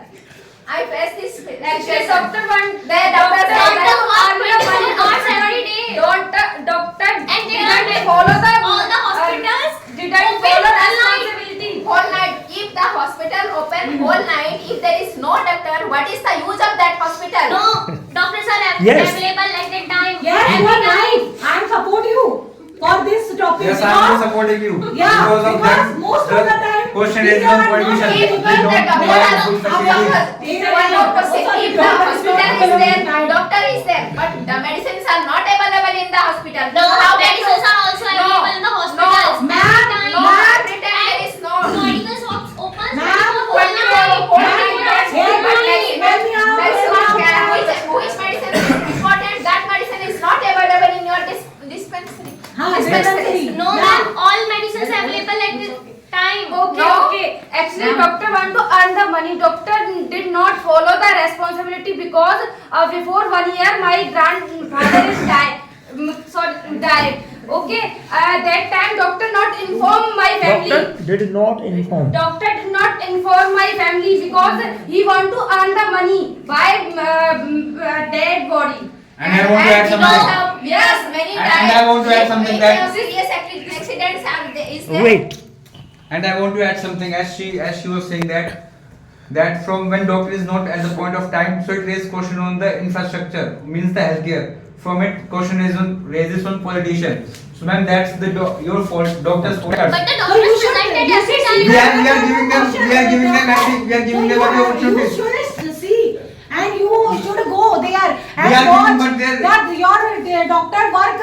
I face this
actually
situation.
doctor one
The doctor said
Doctor
that
work 24 hours every day.
doctor
And they
didn't
are
follow the
all the hospitals
didn't
open
follow the
all night.
responsibility.
whole night. If the hospital open whole night, if there is no doctor, what is the use of that hospital?
No, doctors are
Yes.
available at that time.
yes, you
Every
are
time.
right. I am support you for this topic.
Yes, I am
because-
supporting you.
Yeah,
Because of
because
that,
most of the time
question
we
is
are
on
not
politician.
able
They
to
don't
the doctor
provide
has
full
a
facilities.
one more question. If the hospital is there, doctor is there, but the medicines are not available in the hospital.
No,
How can
medicines
you-
are also available in the hospitals.
No,
Every time.
no, pretend there is no.
Medical shops open
Ma'am,
24 whole night.
Which medicine is important? That medicine is not available in your dispensary.
dispensary.
No, ma'am, all medicines available at this time.
Okay,
No.
okay. Actually, doctor want to earn the money. Doctor did not follow the responsibility because before 1 year my grandfather is died. Died. Okay. That time doctor not inform my family.
Doctor did not inform.
Doctor did not inform my family because he want to earn the money by dead body.
And I want to add
because
something.
of yes, many
And
times.
I want to add something that-
serious accidents are there. Is there?
Wait.
And I want to add something as she was saying that from when doctor is not at the point of time, so it raises question on the infrastructure, means the healthcare. From it, question raises on politician. So ma'am, that's your fault, doctor's fault.
But the
So you
doctors
should-
presented
you
every
should
time.
We are giving them every opportunity.
You should see, and you should go there and
We are
watch
giving, but they're-
that your doctor work,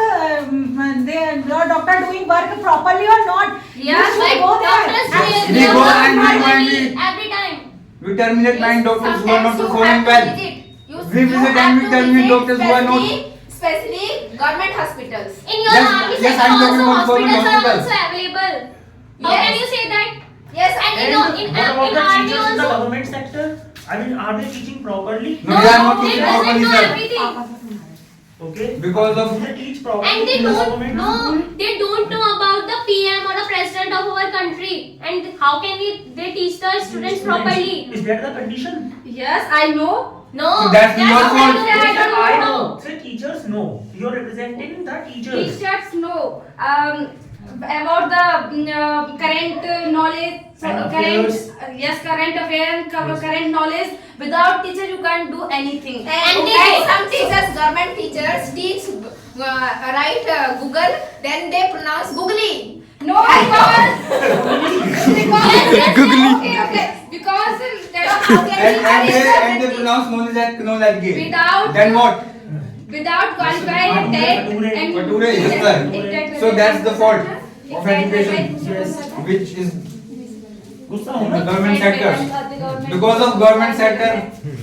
your doctor doing work properly or not.
Yes,
you should
Like
go there.
doctors
And
We
they
go
work
and we
properly
go and
every time.
We terminate nine doctors who are not
Sometimes you
performing
have to
well.
visit. You
We visit
have
and we
to
terminate
visit
doctors who are not.
especially government hospitals.
In your
Yes,
army
yes,
sector
I'm talking
also
about government
hospitals are
hospitals.
also available. How
Yes.
can you say that?
Yes,
And in
What
army
about the teachers in the
also.
government sector? I mean, are they teaching properly?
No, they are not
they
teaching
doesn't
properly,
know
sir.
everything.
Okay.
Because of-
Do they teach properly
And they
in the
don't
government?
they don't know about the PM or the president of our country. And how can they teach the students properly?
Is that the condition?
Yes, I know.
No.
So that's your
how
fault.
can you say I don't
I
know?
know. Say teachers know. You're representing the teachers.
Teachers know about the current knowledge.
And
Current
affairs.
yes, current affairs, current knowledge. Without teacher, you can't do anything.
and
they-
some teachers, government teachers teach write Google, then they pronounce googly.
No, because okay. Because
How can we
And they pronounce knowledge as knowledge gay.
Without-
Then what?
without qualifying TET and
Pature, yes, sir. So that's the fault of education,
Yes.
which is
गुस्सा
in
होना?
the government sector. Because of government sector,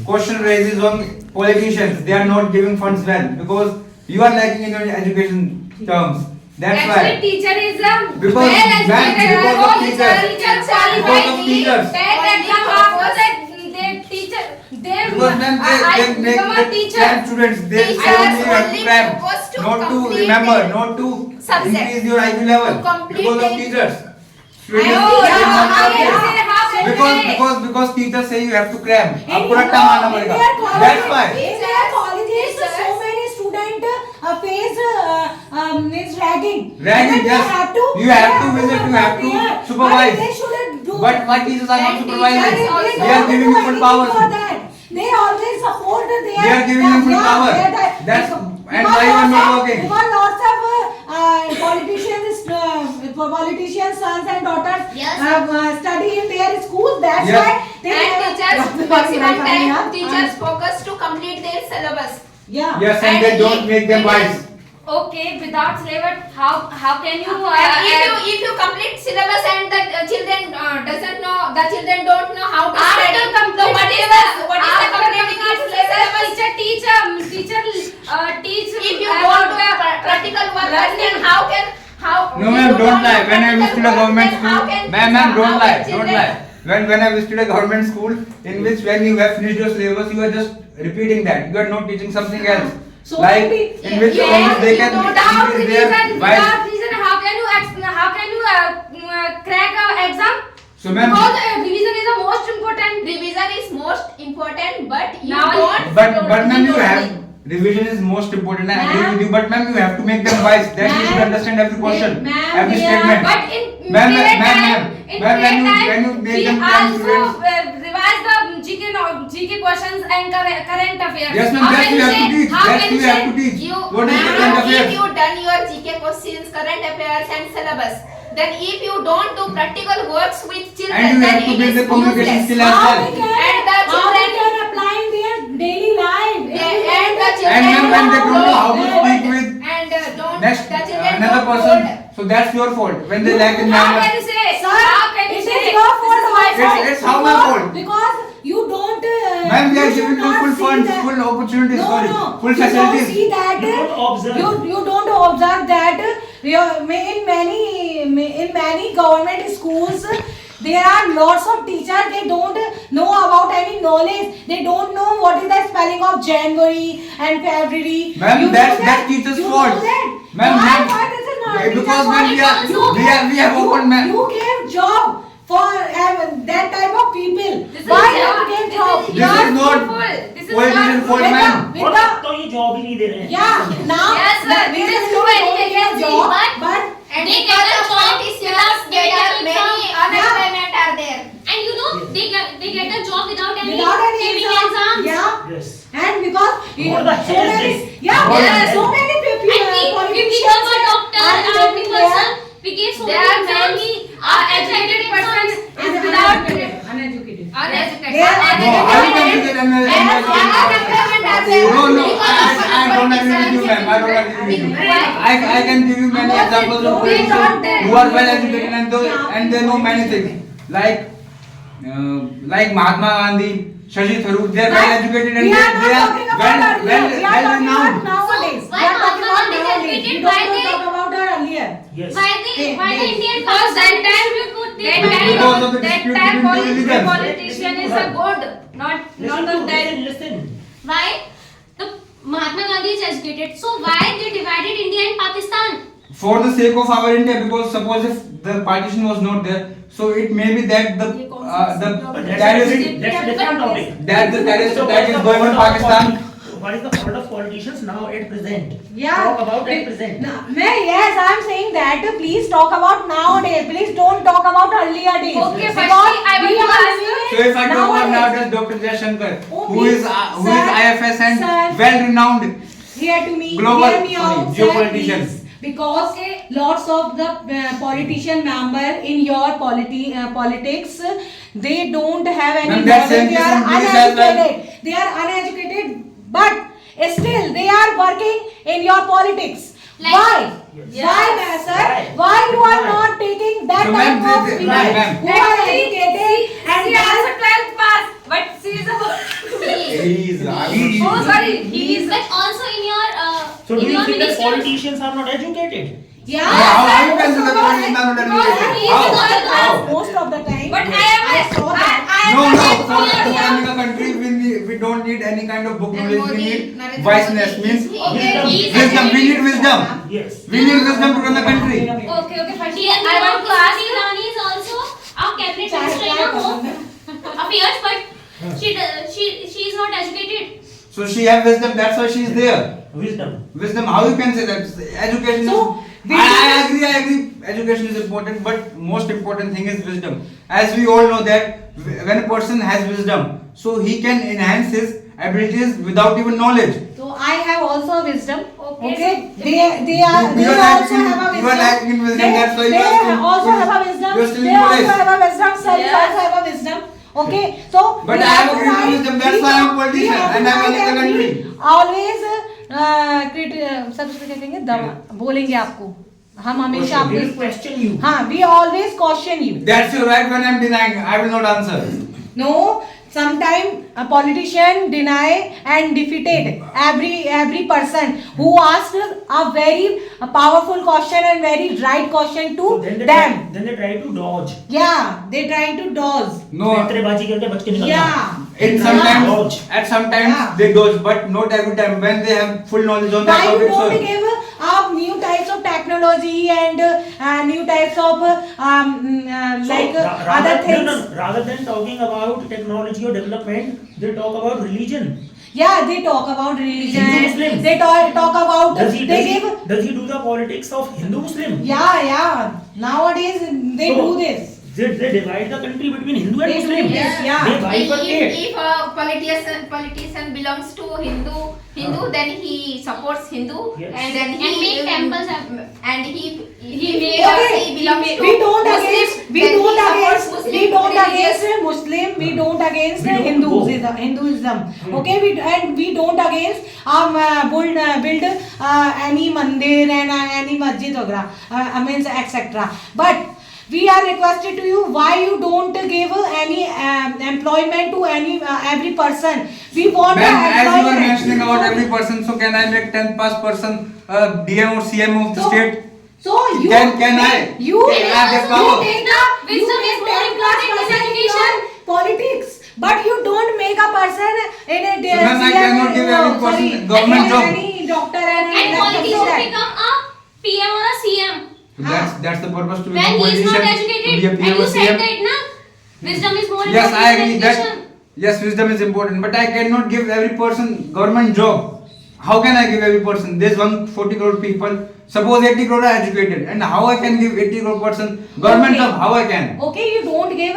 question raises on politicians. They are not giving funds well because you are lacking in your education terms. That's
actually
why.
teacher is a
Because-
well educated
ma'am, because of teachers.
teacher
Because of
qualified
teachers.
TET exam after that they teacher they
Because ma'am,
I
they
become a
make
teacher.
cram students. They
Teachers
only have to
only
cram,
supposed to
not to
complete
remember,
their
not to
subject.
increase your IQ level.
To complete
Because of
their-
teachers.
Oh,
Students-
yeah,
students
how
have
can
to
you
cram.
say how can you say?
Because teachers say you have to cram.
In
आपको रट्टा
your-
मारना
in
पड़ेगा.
their college-
That's why.
In their colleges, so many students face is ragging.
Ragging,
And they
yes.
have to-
You have to
they
visit, you have to
there.
supervise.
But they shouldn't do.
But why teachers are not
And
supervising?
teachers
They
also-
They are
don't
giving
do
you full
anything
powers.
for that. They always support their.
They are giving you full
yeah,
power.
their-
That's And why you are not working?
Because lots of politicians' sons and daughters
Yes.
study in their schools. That's
Yes.
why they
And
have-
teachers maximum time teachers focus to complete their syllabus.
Yeah.
Yes, and they don't make them wise.
Okay, without syllabus, how can you?
And if you complete syllabus and the children the children don't know how to study. So what is the completing of syllabus?
Teacher teach.
If you don't do practical work, then how?
No
if
ma'am,
you
don't lie. When I
do
visited a
practical
government
work, then
school,
how can
ma'am, don't
how
lie,
can
don't
children-
lie. When I visited a government school, in which when you have finished your syllabus, you are just repeating that. You are not teaching something else.
So
Like
maybe-
in which
Yes,
they
you
can
don't
Without
increase their
revision,
wise.
without revision, how can you crack a exam?
So ma'am,
Because revision is the most important.
Revision is most important, but you
Now-
don't.
but ma'am, you have revision is most important. I agree
Ma'am.
with you. But ma'am, you have to make them wise. That you should
Ma'am.
understand every question,
Ma'am,
every
we are-
statement.
But in
Ma'am,
prayer
ma'am,
time,
ma'am,
in
ma'am,
prayer
when
time,
you make
we
them
also
students.
revise the GK questions and current affairs.
Yes, ma'am,
How
that
can
you have
say-
to teach.
how
That
can
you
say-
have to teach.
You,
What is the
ma'am,
current
if
affairs?
you done your GK questions, current affairs and syllabus, then if you don't do practical works with children,
And you
then
have to
it
build
is
the communication
useless.
skill as
How
well.
they can,
And the
how they
children-
can apply in their daily life.
And the
And
children
ma'am, when they don't know how to speak with
and don't
next
the children
another
don't
person,
hold-
so that's your fault. When they lack in
How
manners.
can you say?
Sir,
How can you
it
say?
is your fault
This is my
also.
fault.
It's how my fault.
Because you don't.
Ma'am, we are
you should
giving you
not
full
see
funds,
that-
full opportunities,
No,
sorry,
no.
full
You don't
facilities.
see that.
You don't observe.
You don't observe that. In many government schools, there are lots of teachers. They don't know about any knowledge. They don't know what is the spelling of January and February.
Ma'am,
You know
that's
that?
teacher's
You know
fault.
that?
Ma'am,
Why?
ma'am.
Why this is not
Because
teacher's
when
fault?
we have opened, ma'am.
You gave job for that type of people.
This is
Why
your-
you gave
this
job?
is
This
your
is not
fault. This is
politician
your
fault,
With
ma'am.
the-
और तो ये job ही नहीं दे रहे हैं
Yeah, now
Yes, sir.
we
There is
will
no
do
any
only a
vacancy,
job,
but-
but
and
They
because
get a
of
job
politicians,
without
there are
getting
many
exam.
unemployment are there.
And you know, they get a job without any
without any
giving
exam.
exams.
Yeah,
Yes.
and because
What the
so
hell is
many,
this?
yeah,
What
yeah,
the
so
hell?
many people,
And we
politicians
become a doctor,
are
army
living there.
person. We give so
There
many
are
exams.
many
After
educated
getting
persons
exams.
is without
Uneducated.
uneducated.
They are
No, how you can say that
And unemployment are there.
No, no,
because
I don't agree with you, ma'am. I don't agree with you. I can give you many examples of politicians who are well educated and they know many things. Like Mahatma Gandhi, Shashi Tharoor, they are well educated and
We are
they
not
are
talking about
well
earlier. We are talking about
renowned.
nowadays.
So, why
We are talking
Mahatma
about
Gandhi is
nowadays.
educated?
We
Why
don't
they-
talk about our earlier.
Yes.
Why the Indian
Because that time
Because of the dispute between two religions.
politician is a god, not
Listen
the
to
that.
listen.
Why the Mahatma Gandhi is educated? So why they divided India and Pakistan?
For the sake of our India, because suppose if the partition was not there, so it may be that the
But
terrorist
that's a different topic.
that the terrorist
So
attack
what
is
the
going on
fault of
Pakistan.
What is the fault of politicians now at present?
Yeah.
Talk about at present.
No, yes, I am saying that. Please talk about nowadays. Please don't talk about earlier days.
Okay,
Because
firstly, I want
we
to
are
ask you-
living
So if I talk about
nowadays.
nowadays Dr. Jayashankar,
Oh,
who
please,
is
sir,
IFS and
sir.
well renowned.
Here to me,
Global-
hear me
sorry,
out, sir,
geopoliticians.
please. Because lots of the politician member in your politics, they don't have any
Ma'am, that's
knowledge. They are
same thing in Greece as well.
uneducated. They are uneducated, but still they are working in your politics.
Like-
Why?
Yes.
Why, sir?
Why?
Why you are
Why?
not taking that
So,
type
ma'am,
of
they-
people
ma'am.
who are educated and
She also 12th pass, but she is a. Oh sorry, he is.
But also in your
So do
in
you
your
think that
ministry.
politicians are not educated?
yeah,
How you can say that politicians are not
Because
educated?
he is
How?
not a
How?
most of the time.
But I am
saw that.
I
No,
am
no.
a
For
scholar.
running a country, we don't need any kind of book
And
knowledge. We
Modi,
need
Narendra
wiseness.
Modi,
Means
Okay, he is
wisdom. We need wisdom.
Yes.
We need wisdom to run the country.
Okay, firstly,
And
I want to ask you.
Rani is also a cabinet minister in a home affairs, but she is not educated.
So she have wisdom. That's why she is there.
Wisdom.
Wisdom. How you can say that? Education.
So,
I agree. Education is important, but most important thing is wisdom. As we all know that when a person has wisdom, so he can enhance his abilities without even knowledge.
So I have also wisdom.
Okay.
Okay. They also have a wisdom.
You are lacking in wisdom. That's why you
They
are still.
also have a wisdom.
You are still
They
in
also
college.
have a wisdom. Sir
Yes.
also have a wisdom. Okay. So.
But
we
I have
to
a great
write-
wisdom. That's why I am a politician
we have to
and I am
write
running the
and we
country.
Always सबसे क्या कहेंगे दवा बोलेंगे आपको हम हमेशा
We will
आपको
question you.
हाँ we always caution you.
That's your right when I am denying. I will not answer.
No, sometimes a politician deny and defeated every person who asked a very powerful question and very right question
So
to
then
them.
they try to dodge.
Yeah, they trying to dodge.
No.
पैंतरेबाजी करके बच के निकलना.
Yeah.
It
Dodge.
sometimes, at sometimes
Yeah.
they dodge, but not every time. When they have full knowledge on that
Why you
topic,
don't
so
give new types of technology and new types of
So,
like
rather,
other things?
No, rather than talking about technology or development, they talk about religion.
Yeah, they talk about religion.
Hindu Muslims.
They talk about
Does he,
they
does,
give.
he, does he do the politics of Hindu Muslim?
Yeah. Nowadays they
So,
do this.
They divide the country between Hindu and
They do
Muslim.
this, yeah.
They
If,
bifurcate.
if a politician belongs to Hindu, then he supports Hindu,
Yes.
and then he
And make temples
and he
may-
or
Okay,
she belongs to
we don't
Muslim,
against we
then he
don't
supports
against
Muslim
we don't
religious.
against Muslim, we don't against
We don't
Hinduism. Okay, we don't against build any mandir and any masjid वगैरह means etc. But we are requested to you why you don't give any employment to any every person. We want
Ma'am, as you are
employment.
mentioning about every person, so can I make 10th pass person DM or CM of the
So-
state?
So you
Can I?
You
Can I have that power?
take
Wisdom is more important than education.
Politics, but you don't make a person in a
So ma'am, I cannot give every person government job.
Any doctor and
And
any
politician
that.
become a PM or a CM.
So that's the purpose to
When
become
he is not
politician,
educated,
to be a
and
PM
you
or
said
CM.
that, na? Wisdom is more
Yes,
important
I
than
agree that.
education.
Yes, wisdom is important, but I cannot give every person government job. How can I give every person? There's 140 crore people. Suppose 80 crore are educated, and how I can give 80 crore person government
Okay.
job? How I can?
Okay, you don't give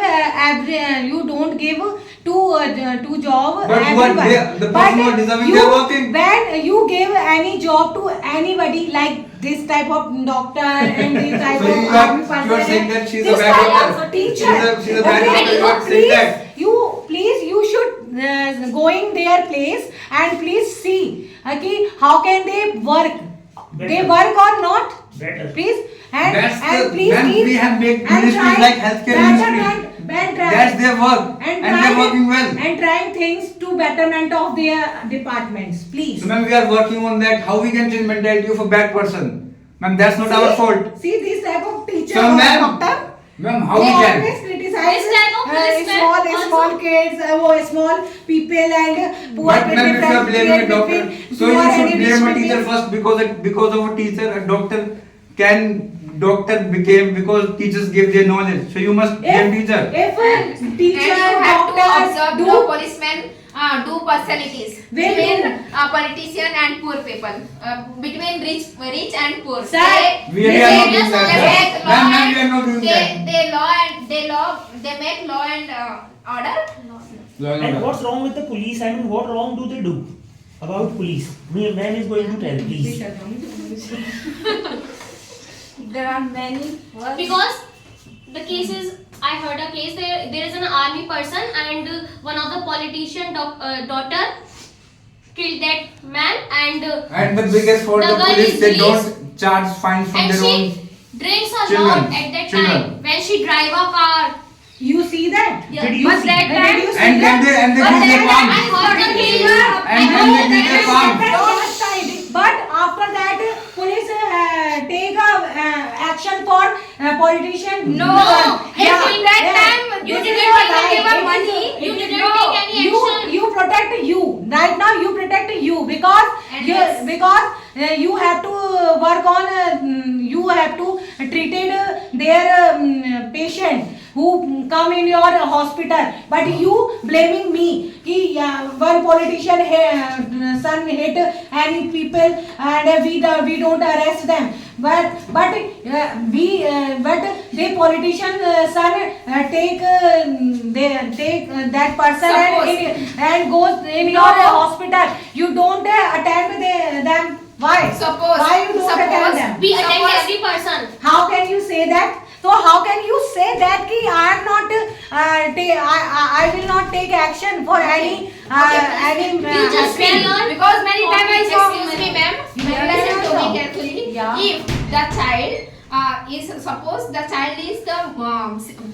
you don't give to job
But who are
everyone.
they- the person who are deserving, they are working.
When you give any job to anybody like this type of doctor and this type
So
of
you are-
army person,
you are saying that she's a
this
bad
type
doctor.
of teacher.
She's a bad
Okay,
doctor, you are saying
please,
that.
you should going their place and please see okay, how can they work. They
Better.
work or not.
Better.
Please and
That's
please
then
keep
we have big
and
ministries
try
like healthcare
better
ministry.
and try
That's their work, and they are working well.
and trying things to betterment of their departments, please.
So ma'am, we are working on that. How we can change mentality of a bad person? Ma'am, that's not our fault.
See this type of teacher
So
or
ma'am,
doctor.
ma'am, how
They
we can?
always criticize
This type of policemen
small
also-
kids, small people and poor
But ma'am, if you are
difference
blaming a doctor,
between
so you
poor and
should
rich
blame a
people.
teacher first because of a teacher, a doctor doctor became because teachers gave their knowledge. So you must blame teacher.
If a teacher,
And you have to
doctor
observe
do
the policemen do partialities
They
between
do.
politician and poor people, between rich and poor.
Sir,
We are not doing
they
that.
make law
Ma'am,
and
we are not doing that.
they make law and order.
And what's wrong with the police? I mean, what wrong do they do about police? Man is going to tell, please.
There are many words.
Because the case is, I heard a case there is an army person and one of the politician daughter killed that man and
And the biggest fault
The
of
girl
police,
is
they
released.
don't charge fines from
and
their
she
own.
drinks a
children,
lot at that
children.
time when she drive a car.
you see that?
Yeah.
Did you
But
see?
that
Did
time,
you see
And then
that?
they
But
beat their
that time I
palms.
heard the case.
And then they beat their palms.
But after that, police take action for politician.
No, if in that time you
This
didn't
is your
even
right.
give up
It is-
money,
it
you
is
didn't
your-
take any action.
You protect you. Right now you protect you because
And
you
yes.
because you have to work on you have to treated their patient. who come in your hospital, but you blaming me कि one politician son hate any people and we don't arrest them, but the politician son take that person and goes in your hospital. You don't attend them. Why? Why you don't attend them?
We attend every person.
How can you say that? So how can you say that कि I am not I will not take action for any
You just
Ma'am,
say your
because many times I saw,
Excuse
me, ma'am,
Yeah,
listen
yeah,
to me
yeah.
carefully.
Yeah.
If the child is, suppose the child is the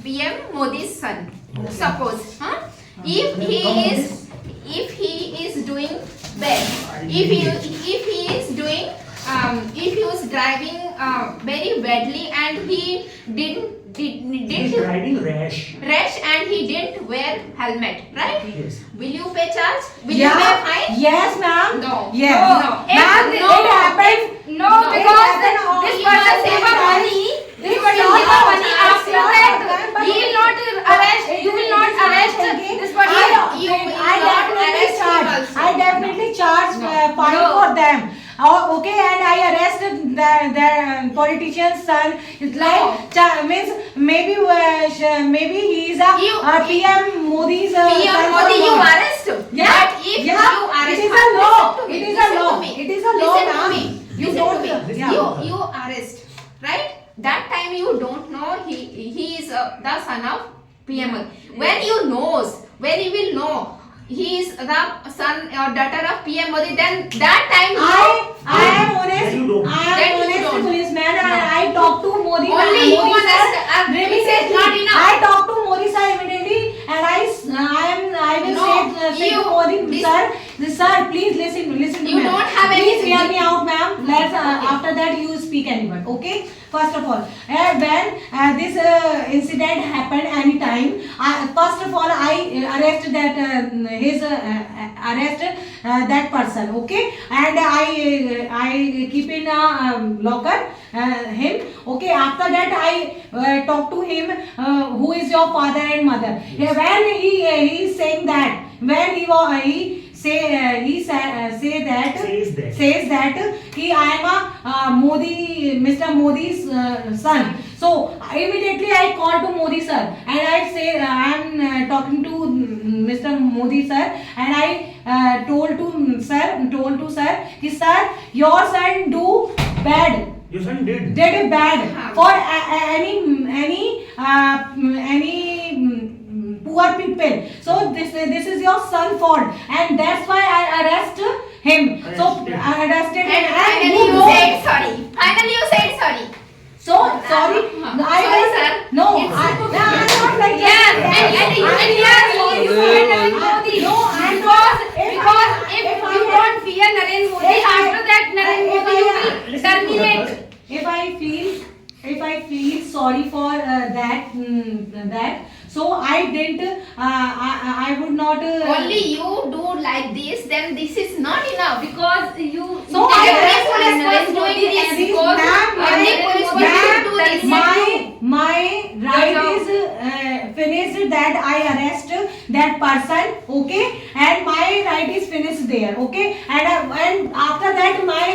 PM Modi's son. Suppose, if he is doing bad, if he was driving very badly and he didn't
He's driving rash.
and he didn't wear helmet, right?
Yes.
Will you pay charge? Will you pay fine?
Yes, ma'am.
No.
Yes.
No.
Ma'am,
If-
it happened.
No,
No,
because
it happened
this
on-
person
Yes,
save
ma'am.
money. He
It's
will give
your
her money.
fault.
After
It's your
that,
fault, but-
he will not arrest. You will not arrest this person.
I definitely charge. I definitely charge fine
No.
for them. Okay, and I arrest the politician's son. It's like means maybe he is a PM Modi's son.
PM Modi, you
from-
arrest.
Yeah,
But if
yeah,
you arrest,
it is a law.
listen to me,
It is a
listen
law.
to me.
It is a law,
Listen to
ma'am.
me.
You
Listen
don't.
to me.
Yeah.
You arrest, right? That time you don't know he is the son of PM Modi. When you will know he is the son or daughter of PM Modi, then that time
I am honest.
Then you don't.
I
Then
am
you
honest
don't.
policeman and I talk to Modi.
Only you
Modi sir
understand. This is not
immediately.
enough.
I talk to Modi sir immediately and I will
No,
say
you-
to Modi
this-
sir, please listen to
You
me.
don't have any-
Please hear me out, ma'am. Let's after that you speak anyone. Okay. First of all, when this incident happened anytime, first of all I arrest that that person, okay, and I keep in a locker him, okay. After that I talk to him, who is your father and mother. When he is saying that, when he says that he I am a Mr. Modi's son. So immediately I call to Modi sir and I say I am talking to Mr. Modi sir and I told to sir कि sir your son do bad.
Your son did.
Did bad for any poor people. So this is your son fault and that's why I arrest him. So I arrested him
and finally
you
you
know-
said sorry. Finally you said sorry.
So sorry. I
Sorry,
don't-
sir.
No,
It's-
I'm not like
Yeah,
that.
and yes, you fear Narendra Modi.
No, I'm
Because
not.
if
I
you
have-
don't fear Narendra Modi,
If I-
after that Narendra
if
Modi you
I-
will
Listen to her
terminate.
first.
if I feel sorry for that, so I didn't I would not
Only you do like this, then this is not enough.
Because you
So I
every
arrest
police was
Narendra
doing
Modi
this
and this
because
ma'am,
every
ma'am,
police was
ma'am,
doing this.
my right
job.
is finished that I arrest that person, okay, and my right is finished there, okay, and after that my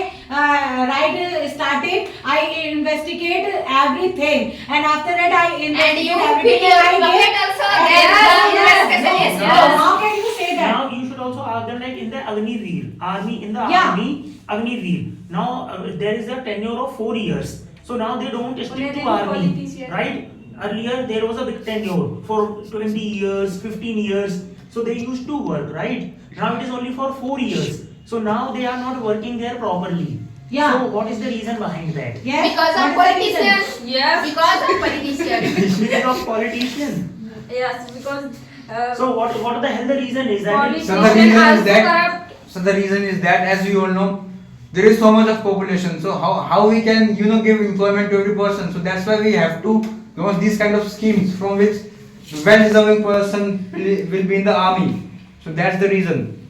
right started. I investigate everything and after that I
And
investigate
you
everything
feel your
and I
bucket
get
also.
Yes,
Yes,
yes,
No, how can you say that?
Now you should also ask them like in the Agni Veer, army in the
Yeah.
army, Agni Veer. Now there is a tenure of 4 years. So now they don't stick to army, right? Earlier there was a big tenure for 20 years, 15 years. So they used to work, right? Now it is only for 4 years. So now they are not working there properly.
Yeah.
So what is the reason behind that?
Yes,
Because of
what is the reason?
politicians.
Yes.
Because of politicians.
Because of politician.
Yes, because
So what the hell the reason is that?
So the reason is that as we all know there is so much of population, so how we can give employment to every person. So that's why we have to launch these kind of schemes from which well deserving person will be in the army. So that's the reason.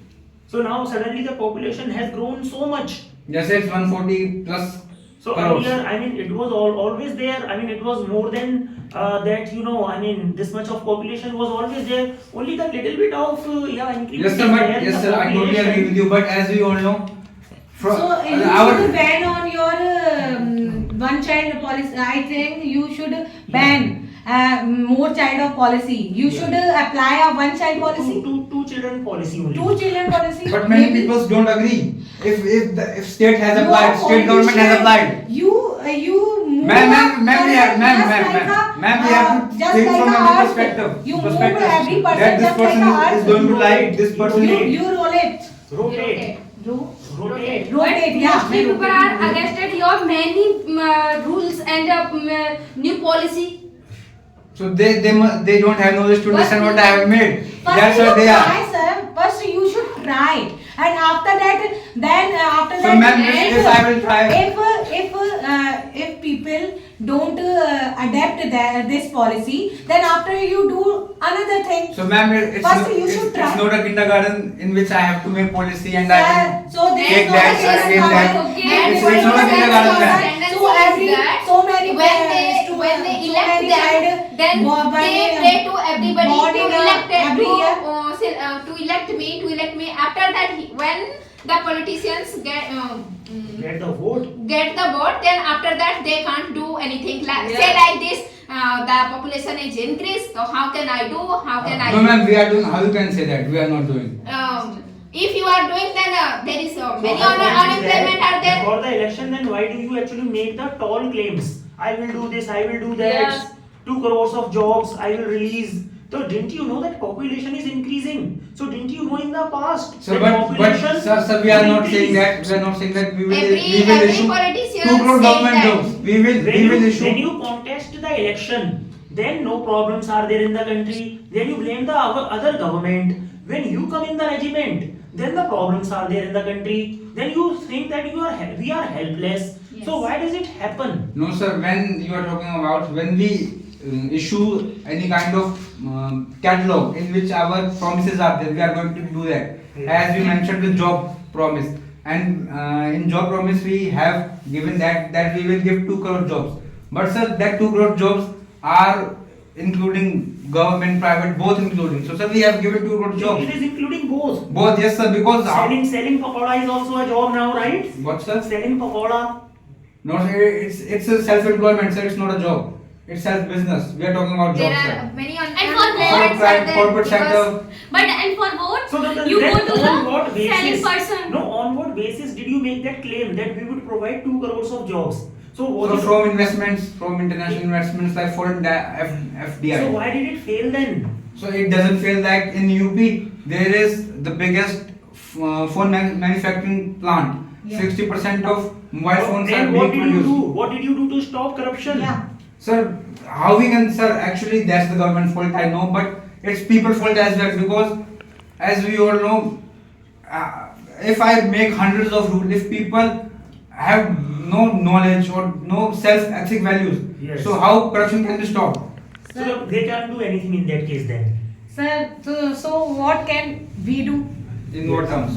So now suddenly the population has grown so much.
Just it's 140 plus
So
crores.
earlier, I mean, it was always there. I mean, it was more than that. You know, I mean, this much of population was always there. Only that little bit of increment
Yes, sir.
is
But
there in
yes,
the
sir. I totally
population.
agree with you. But as we all know, from
So you
our
should ban on your one child policy. I think you should ban more child of policy. You should apply a one child policy,
Two children policy only.
two children policy.
but many
Maybe
people don't agree. If state has
you
applied,
are
state government has
politician.
applied.
You move
Ma'am, we have,
a
ma'am,
person
ma'am,
just like
ma'am,
a,
ma'am, we have to
just
think
like
from
a
every
earth.
perspective.
You move
Perspective.
every person
That this
just like
person
a
is
earth.
going to lie. This person
You
is.
you roll it.
Rotate.
Rotate.
Rotate. Yeah.
Mostly people are against your many rules and new policy.
So they don't have knowledge to understand what I have made.
First
That's
you
what they
try,
are.
sir. First you should try, and after that, then after
So
that,
ma'am, if I will try.
if people don't adapt this policy, then after you do another thing.
So ma'am, it's
First
no,
you should
it's
try.
not a kindergarten in which I have to make policy and I will.
So there
take
is
that,
no
take that.
And
It's not a kindergarten, ma'am.
So so many
When they elect them, then they pray to everybody
born
to
in a-
elect
every year.
to elect me. After that, when the politicians
Get the vote.
get the vote, then after that they can't do anything.
Yeah.
Say like this, the population is increased. So how can I do? How can I?
No ma'am, we are doing. How you can say that we are not doing?
If you are doing, then there is many
So my point is
unemployment
that
are there.
before the election, then why do you actually make the tall claims? I will do this, I will do that.
Yeah.
2 crores of jobs I will release. So didn't you know that population is increasing? So didn't you know in the past
So
that
but
population
sir, we are
will
not saying
increase?
that. We are not saying that we will
Every
issue
politician
2 crore
says
government
that.
jobs. We will
When
issue.
you contest the election, then no problems are there in the country. Then you blame the other government. When you come in the regiment, then the problems are there in the country. Then you think that we are helpless.
Yes.
So why does it happen?
No sir, when you are talking about when we issue any kind of catalog in which our promises are there, we are going to do that.
Yeah.
As we mentioned the job promise, and in job promise we have given that we will give 2 crore jobs. But sir, that 2 crore jobs are including government, private, both including. So sir, we have given 2 crore jobs.
It is including both.
Both, yes sir, because
Selling pakoda is also a job now, right?
what sir?
Selling pakoda.
No, sir, it's a self-employment, sir. It's not a job. It's self-business. We are talking about
There
jobs,
are
sir.
many
And for
unemployment
votes,
are there
Corporate
because-
sector.
But and for vote,
So
you
then
go to
on what
the selling
basis?
person.
No, on what basis did you make that claim that we would provide 2 crores of jobs? So what
So
is-
from investments, from international investments like foreign FDI.
So why did it fail then?
So it doesn't feel like in UP there is the biggest phone manufacturing plant.
Yeah.
60% of mobile phones are
Then what
being
did you
produced.
do? What did you do to stop corruption?
Yeah.
Sir, how we can, sir, actually that's the government fault, I know, but it's people fault as well, because as we all know, if I make hundreds of rules, if people have no knowledge or no self-ethic values,
Yes.
so how corruption can be stopped?
So they can't do anything in that case then.
Sir, so what can we do?
In what terms?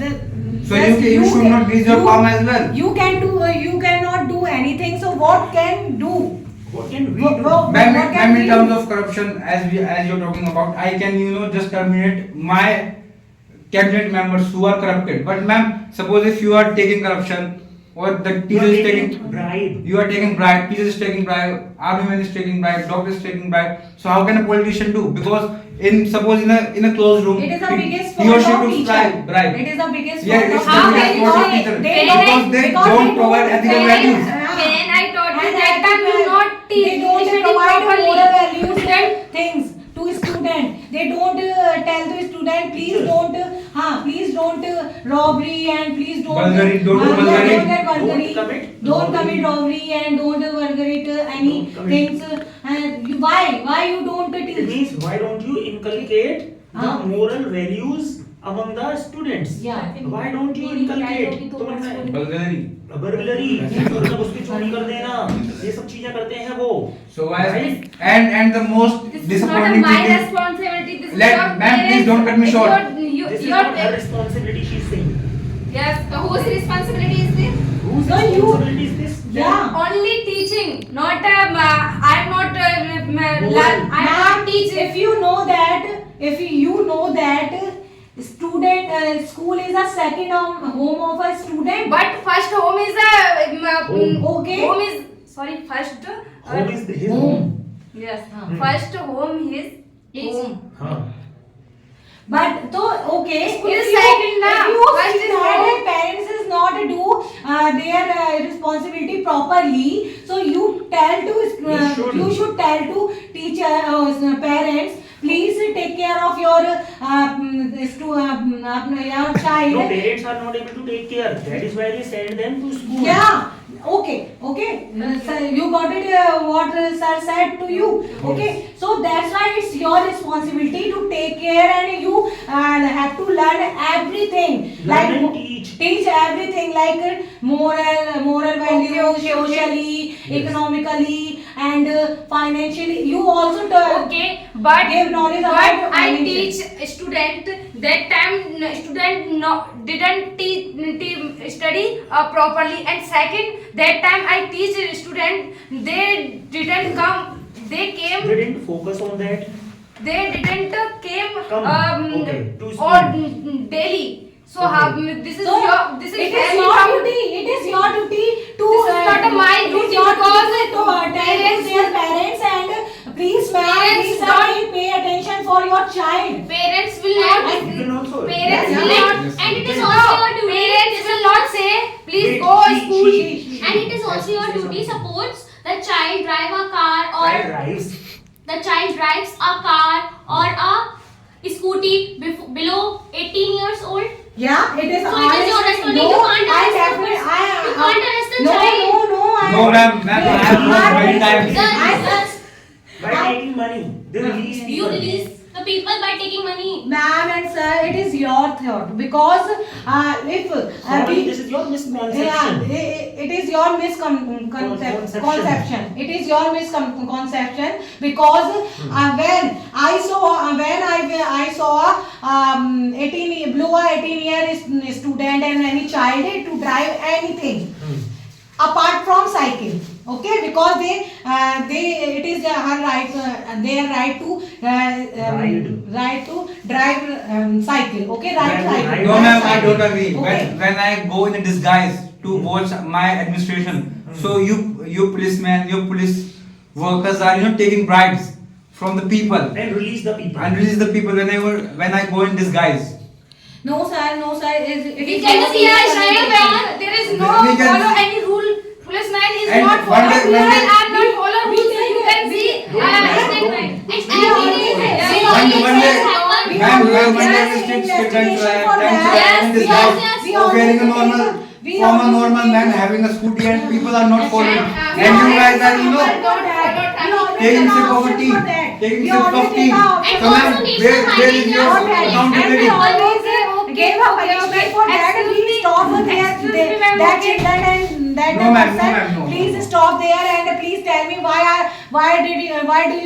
So
Yes,
you should
can-
not grease your
you-
palm as well.
You can do. You cannot do anything. So what can do?
What can we
What-
do?
what-
Ma'am,
what can
in
we
terms
do?
of corruption, as you're talking about, I can just terminate my cabinet members who are corrupted. But ma'am, suppose if you are taking corruption, or the
You
teacher
are
is
taking
taking
bribe.
you are taking bribe, teacher is taking bribe, army man is taking bribe, doctor is taking bribe. So how can a politician do? Because suppose in a closed room,
It is the biggest
he or
fault
she
of
took
teacher.
bribe.
It is the biggest
Yeah,
fault
it's
of
the
How
biggest
can
fault of
you
teacher
they
because they
because
don't
they
provide
don't-
ethical
they-
values.
When I taught you
And
that time, you not
they
teach
don't
initially
provide
properly.
moral values and things to student. They don't tell the student, please don't robbery and please don't
Vulgarity, don't do
yeah,
vulgarity.
don't get vulgarity.
Don't commit
Don't
robbery.
commit robbery and don't vulgarate any
Don't commit-
things. And why you don't
It
teach?
means why don't you inculcate the
Ah.
moral values among the students?
Yeah.
Why don't you inculcate? तो
Vulgarity.
burglary, मतलब उसकी चोरी कर देना, ये सब चीजें करते हैं वो.
So why
Right?
and the most
This is not
disappointing
my
thing is
responsibility. This is
Let-
your
ma'am,
parents.
please don't cut me
It's
short.
This is
your
not her responsibility, she's saying.
yes.
Whose responsibility is this?
Whose
No,
responsibility is this?
Yeah.
Only teaching, not I'm not I'm
Ma'am,
not teaching.
if you know that student school is a second home of a student.
But first home is a
Home.
Okay.
home is sorry first
Home is his home.
yes
Hmm.
first home is home.
Huh.
But so okay,
School
if
is
you,
second na.
if you
First
see
is
that
home.
parents is not do their responsibility properly, so you tell to
should.
you should tell to teacher parents, please take care of your your child.
No, parents are not able to take care. That is why they send them to school.
Yeah. Okay. Sir, you got it. What sir said to you. Okay. So that's why it's your responsibility to take care, and you have to learn everything.
Learn and teach.
Teach everything like moral values,
Okay.
socially, economically, and financially. You also
Okay, but
give knowledge
but
about
I
financial.
teach student that time student didn't study properly, and second that time I teach student they didn't come, they came,
They didn't focus on that.
they didn't came
Come, okay, to school.
or daily. So
Okay.
this is
So,
your this is
it is
very
your
from-
duty. It is your duty to.
This is not my
it is
duty
your
because
duty to tell
parents-
their parents and please ma'am,
Parents
please sir,
don't-
please pay attention for your child.
Parents will not.
You can also.
Parents
Yeah,
will
yeah.
not.
Yes,
And it is
yes.
also your duty.
Parents will not say, please
Wait,
go
she-
school.
she-
And it is also your duty. Suppose the child drive a car or
Child drives.
the child drives a car or a scooty below 18 years old.
Yeah, it is
So it is your responsibility.
No,
You can't
I
arrest the
definitely,
person. You can't arrest the
no,
child.
No, I.
No, ma'am, I have no many times.
By taking money, they release
You
people.
release the people by taking money.
Ma'am and sir, it is your thought because if
Sorry, this is your misconception.
it is your misconception. It is your misconception because when I saw 18 below 18-year student and any child to drive anything apart from cycle, okay, because they it is her right, their right to right to drive cycle, okay, right
Drive-
cycle.
No, ma'am, I don't agree.
Okay.
When I go in a disguise to watch my administration, so you policemen, your police workers are taking bribes from the people
And release the people.
and release the people when I go in disguise.
No sir, it
We
is
can
not
see
your
a
responsibility.
there is no
We can-
follow any rule. Policeman is
And
not
one
follow.
day- one day-
Policeman are not follow
we
rules.
can-
You can see.
Don't- don't-
It's
We always
One day,
we
ma'am,
always
one day
have
we strict
investigation for
in
that.
disguise,
We
wearing a
always
normal,
we
from a
always
normal
take-
man having a scooty and people are not following.
And-
And you guys are, taking
Taking
sip of a tea, taking sip of tea.
And
So ma'am,
also national
where is
hygiene
your
laws are
accountability?
Give a punishment for that. Please stop
Excuse me,
there.
ma'am,
That
okay.
children and that
No, ma'am, no,
person.
ma'am, no.
Please stop there and please tell me why do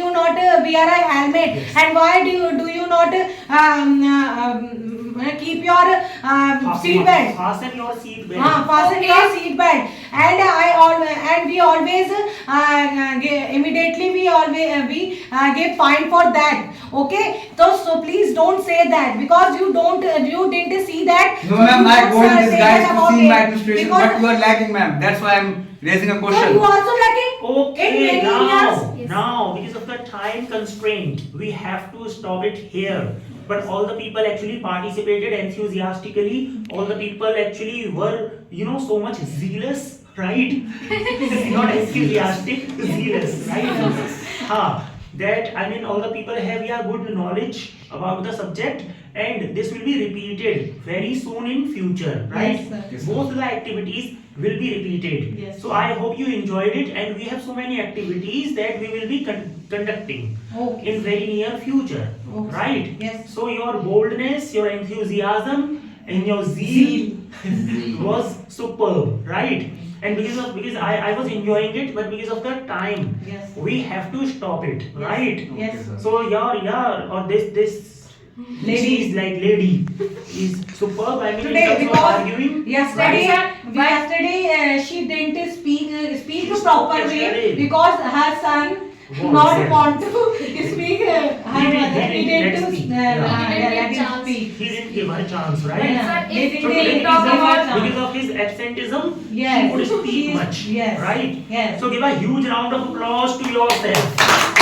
you not wear a helmet and why do you not keep your seat belt?
Fasten your seat belt.
Fasten your seat belt, and we always immediately we give fine for that. Okay, so please don't say that because you didn't see that.
No
so
ma'am,
you
I
don't
go in
say
disguise
that
to
about
see my
it.
administration,
Because-
but you are lagging, ma'am. That's why I'm raising a
So
question.
you also lacking in
Okay,
many
now,
areas.
now, because of the time constraint, we have to stop it here. But all the people actually participated enthusiastically. All the people actually were, so much zealous, right? Not enthusiastic, zealous, right? All the people have good knowledge about the subject, and this will be repeated very soon in future, right?
Yes, sir.
Yes, sir.
Both the activities will be repeated.
Yes.
So I hope you enjoyed it, and we have so many activities that we will be conducting
Okay.
in very near future,
Okay.
right?
Yes.
So your boldness, your enthusiasm, and your zeal was superb, right? And because I was enjoying it, but because of the time,
Yes.
we have to stop it, right?
Yes.
Okay, sir.
So this
Lady.
is like lady is superb. I mean,
Today,
in terms of
because
arguing,
yesterday,
right?
Yesterday she didn't speak proper
Yesterday.
way because her son
Was
not
there.
want to speak her mother. He didn't
let speak.
let him
chance.
speak.
He didn't give her chance, right?
Yeah.
Sir,
They
if
didn't
So
give
today
her
because
chance.
of his absenteeism,
Yes.
he would speak
She's-
much,
yes.
right?
Yes.
So give a huge round of applause to yourself.